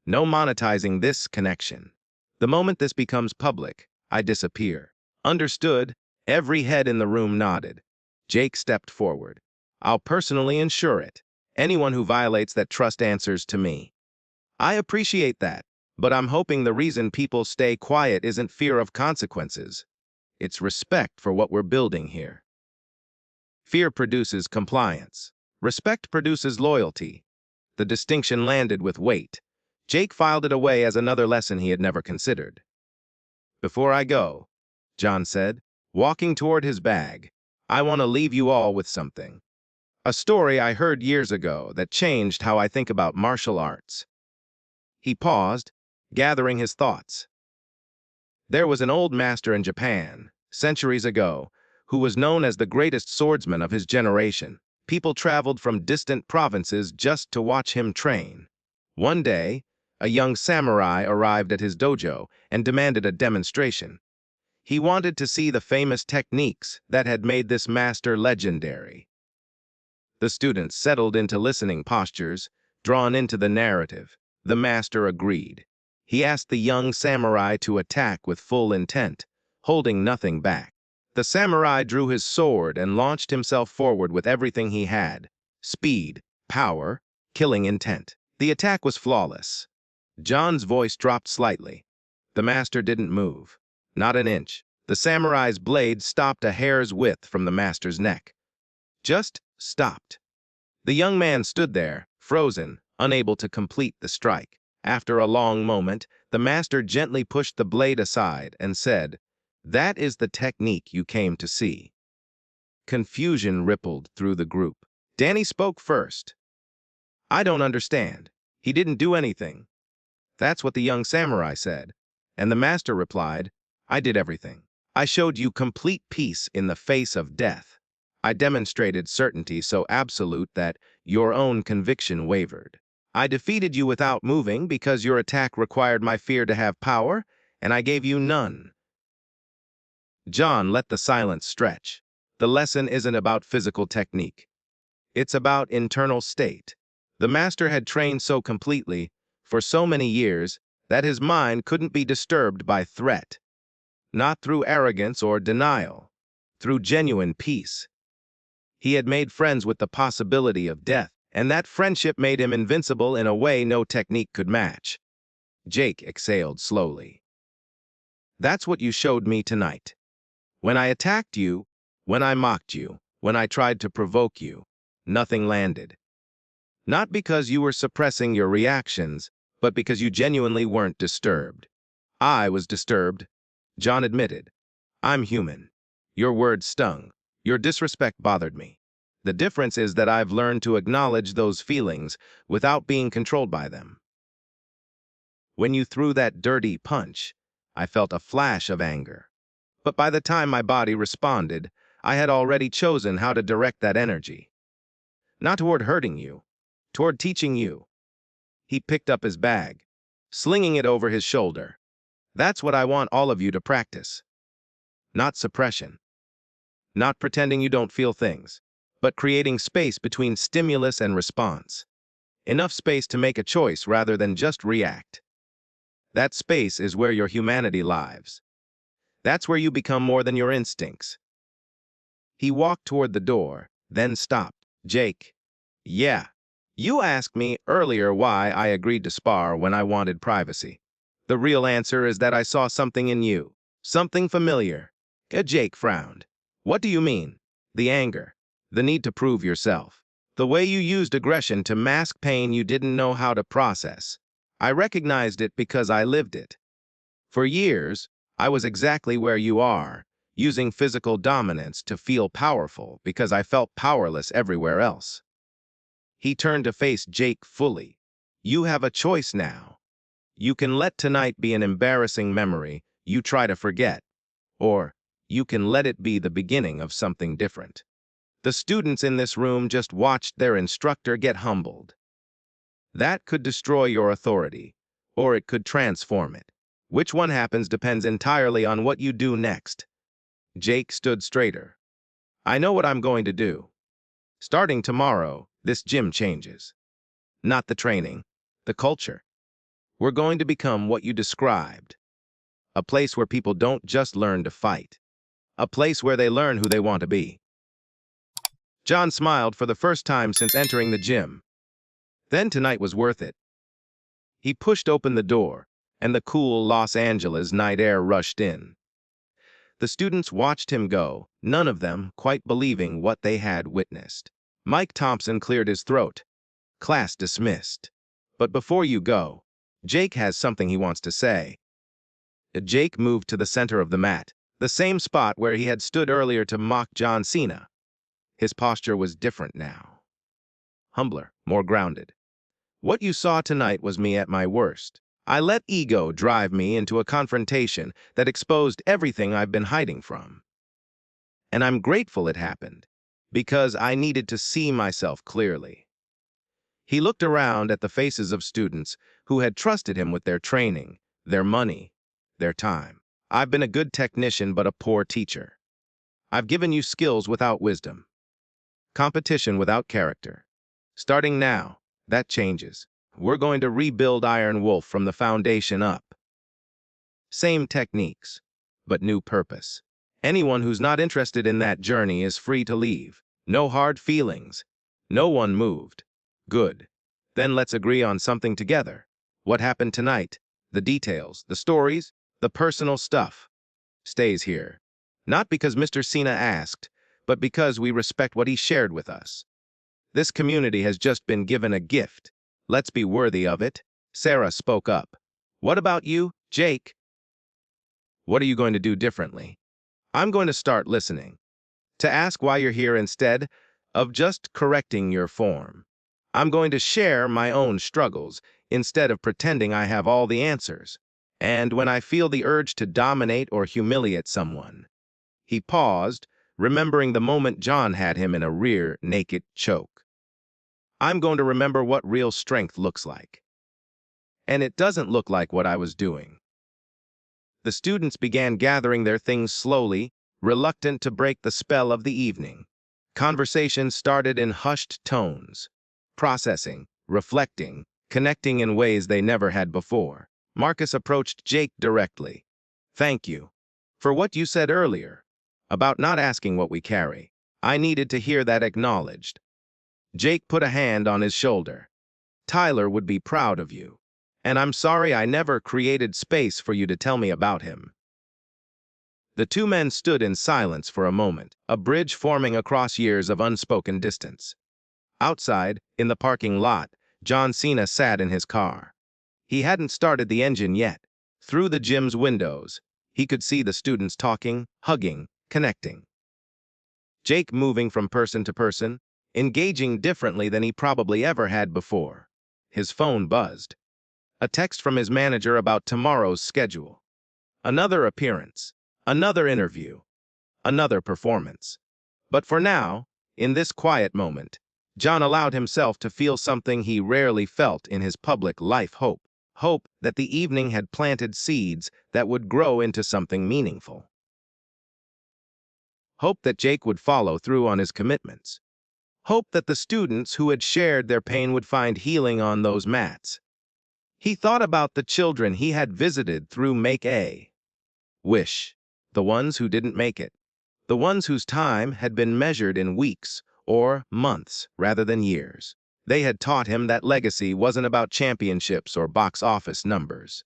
No monetizing this connection. The moment this becomes public, I disappear. Understood. Every head in the room nodded. Jake stepped forward. I'll personally ensure it. Anyone who violates that trust answers to me. I appreciate that, but I'm hoping the reason people stay quiet isn't fear of consequences. It's respect for what we're building here. Fear produces compliance. Respect produces loyalty. The distinction landed with weight. Jake filed it away as another lesson he had never considered. Before I go, John said, walking toward his bag, I want to leave you all with something. A story I heard years ago that changed how I think about martial arts. He paused, gathering his thoughts. There was an old master in Japan, centuries ago, who was known as the greatest swordsman of his generation. People traveled from distant provinces just to watch him train. One day, a young samurai arrived at his dojo and demanded a demonstration. He wanted to see the famous techniques that had made this master legendary. The students settled into listening postures, drawn into the narrative. The master agreed. He asked the young samurai to attack with full intent, holding nothing back. The samurai drew his sword and launched himself forward with everything he had: speed, power, killing intent. The attack was flawless. John's voice dropped slightly. The master didn't move. Not an inch. The samurai's blade stopped a hair's width from the master's neck. Just stopped. The young man stood there, frozen, unable to complete the strike. After a long moment, the master gently pushed the blade aside and said, "That is the technique you came to see." Confusion rippled through the group. Danny spoke first. "I don't understand. He didn't do anything." That's what the young samurai said. And the master replied, "I did everything. I showed you complete peace in the face of death. I demonstrated certainty so absolute that your own conviction wavered. I defeated you without moving because your attack required my fear to have power, and I gave you none." John let the silence stretch. The lesson isn't about physical technique. It's about internal state. The master had trained so completely, for so many years, that his mind couldn't be disturbed by threat, not through arrogance or denial, through genuine peace. He had made friends with the possibility of death, and that friendship made him invincible in a way no technique could match. Jake exhaled slowly. That's what you showed me tonight. When I attacked you, when I mocked you, when I tried to provoke you, nothing landed. Not because you were suppressing your reactions, but because you genuinely weren't disturbed. I was disturbed, John admitted. I'm human. Your words stung. Your disrespect bothered me. The difference is that I've learned to acknowledge those feelings without being controlled by them. When you threw that dirty punch, I felt a flash of anger. But by the time my body responded, I had already chosen how to direct that energy. Not toward hurting you, toward teaching you. He picked up his bag, slinging it over his shoulder. That's what I want all of you to practice. Not suppression. Not pretending you don't feel things, but creating space between stimulus and response. Enough space to make a choice rather than just react. That space is where your humanity lives. That's where you become more than your instincts. He walked toward the door, then stopped. Jake. Yeah. You asked me earlier why I agreed to spar when I wanted privacy. The real answer is that I saw something in you. Something familiar. Jake frowned. What do you mean? The anger. The need to prove yourself. The way you used aggression to mask pain you didn't know how to process. I recognized it because I lived it. For years, I was exactly where you are, using physical dominance to feel powerful because I felt powerless everywhere else. He turned to face Jake fully. You have a choice now. You can let tonight be an embarrassing memory you try to forget, or you can let it be the beginning of something different. The students in this room just watched their instructor get humbled. That could destroy your authority, or it could transform it. Which one happens depends entirely on what you do next. Jake stood straighter. I know what I'm going to do. Starting tomorrow, this gym changes. Not the training, the culture. We're going to become what you described. A place where people don't just learn to fight. A place where they learn who they want to be. John smiled for the first time since entering the gym. Then tonight was worth it. He pushed open the door, and the cool Los Angeles night air rushed in. The students watched him go, none of them quite believing what they had witnessed. Mike Thompson cleared his throat. Class dismissed. But before you go, Jake has something he wants to say. Jake moved to the center of the mat, the same spot where he had stood earlier to mock John Cena. His posture was different now. Humbler, more grounded. What you saw tonight was me at my worst. I let ego drive me into a confrontation that exposed everything I've been hiding from. And I'm grateful it happened, because I needed to see myself clearly. He looked around at the faces of students who had trusted him with their training, their money, their time. I've been a good technician but a poor teacher. I've given you skills without wisdom, competition without character. Starting now, that changes. We're going to rebuild Iron Wolf from the foundation up. Same techniques, but new purpose. Anyone who's not interested in that journey is free to leave. No hard feelings. No one moved. Good. Then let's agree on something together. What happened tonight? The details, the stories, the personal stuff. Stays here. Not because Mr. Cena asked, but because we respect what he shared with us. This community has just been given a gift. Let's be worthy of it. Sarah spoke up. What about you, Jake? What are you going to do differently? I'm going to start listening. To ask why you're here instead of just correcting your form. I'm going to share my own struggles instead of pretending I have all the answers. And when I feel the urge to dominate or humiliate someone. He paused, remembering the moment John had him in a rear naked choke. I'm going to remember what real strength looks like. And it doesn't look like what I was doing. The students began gathering their things slowly, reluctant to break the spell of the evening. Conversations started in hushed tones, processing, reflecting, connecting in ways they never had before. Marcus approached Jake directly. Thank you for what you said earlier about not asking what we carry. I needed to hear that acknowledged. Jake put a hand on his shoulder. Tyler would be proud of you. And I'm sorry I never created space for you to tell me about him. The two men stood in silence for a moment, a bridge forming across years of unspoken distance. Outside, in the parking lot, John Cena sat in his car. He hadn't started the engine yet. Through the gym's windows, he could see the students talking, hugging, connecting. Jake moving from person to person, engaging differently than he probably ever had before. His phone buzzed. A text from his manager about tomorrow's schedule. Another appearance, another interview, another performance. But for now, in this quiet moment, John allowed himself to feel something he rarely felt in his public life: hope. Hope that the evening had planted seeds that would grow into something meaningful. Hope that Jake would follow through on his commitments. Hope that the students who had shared their pain would find healing on those mats. He thought about the children he had visited through Make A Wish, the ones who didn't make it, the ones whose time had been measured in weeks or months rather than years. They had taught him that legacy wasn't about championships or box office numbers.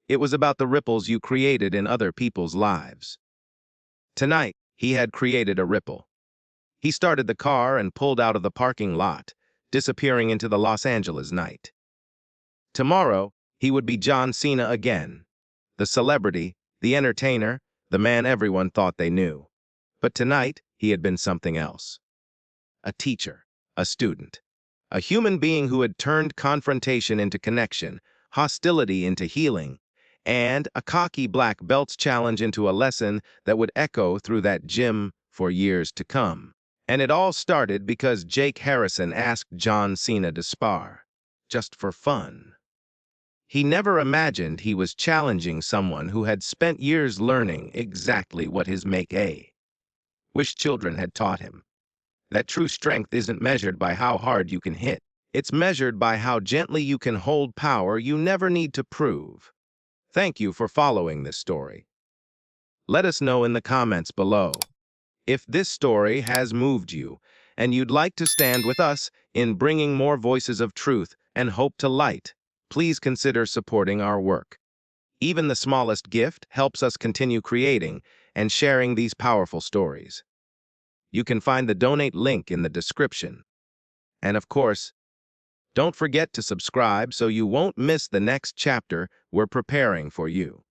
It was about the ripples you created in other people's lives. Tonight, he had created a ripple. He started the car and pulled out of the parking lot, disappearing into the Los Angeles night. Tomorrow, he would be John Cena again, the celebrity, the entertainer, the man everyone thought they knew. But tonight, he had been something else. A teacher, a student, a human being who had turned confrontation into connection, hostility into healing, and a cocky black belts challenge into a lesson that would echo through that gym for years to come. And it all started because Jake Harrison asked John Cena to spar, just for fun. He never imagined he was challenging someone who had spent years learning exactly what his Make A Wish children had taught him. That true strength isn't measured by how hard you can hit. It's measured by how gently you can hold power you never need to prove. Thank you for following this story. Let us know in the comments below if this story has moved you and you'd like to stand with us in bringing more voices of truth and hope to light. Please consider supporting our work. Even the smallest gift helps us continue creating and sharing these powerful stories. You can find the donate link in the description. And of course, don't forget to subscribe so you won't miss the next chapter we're preparing for you.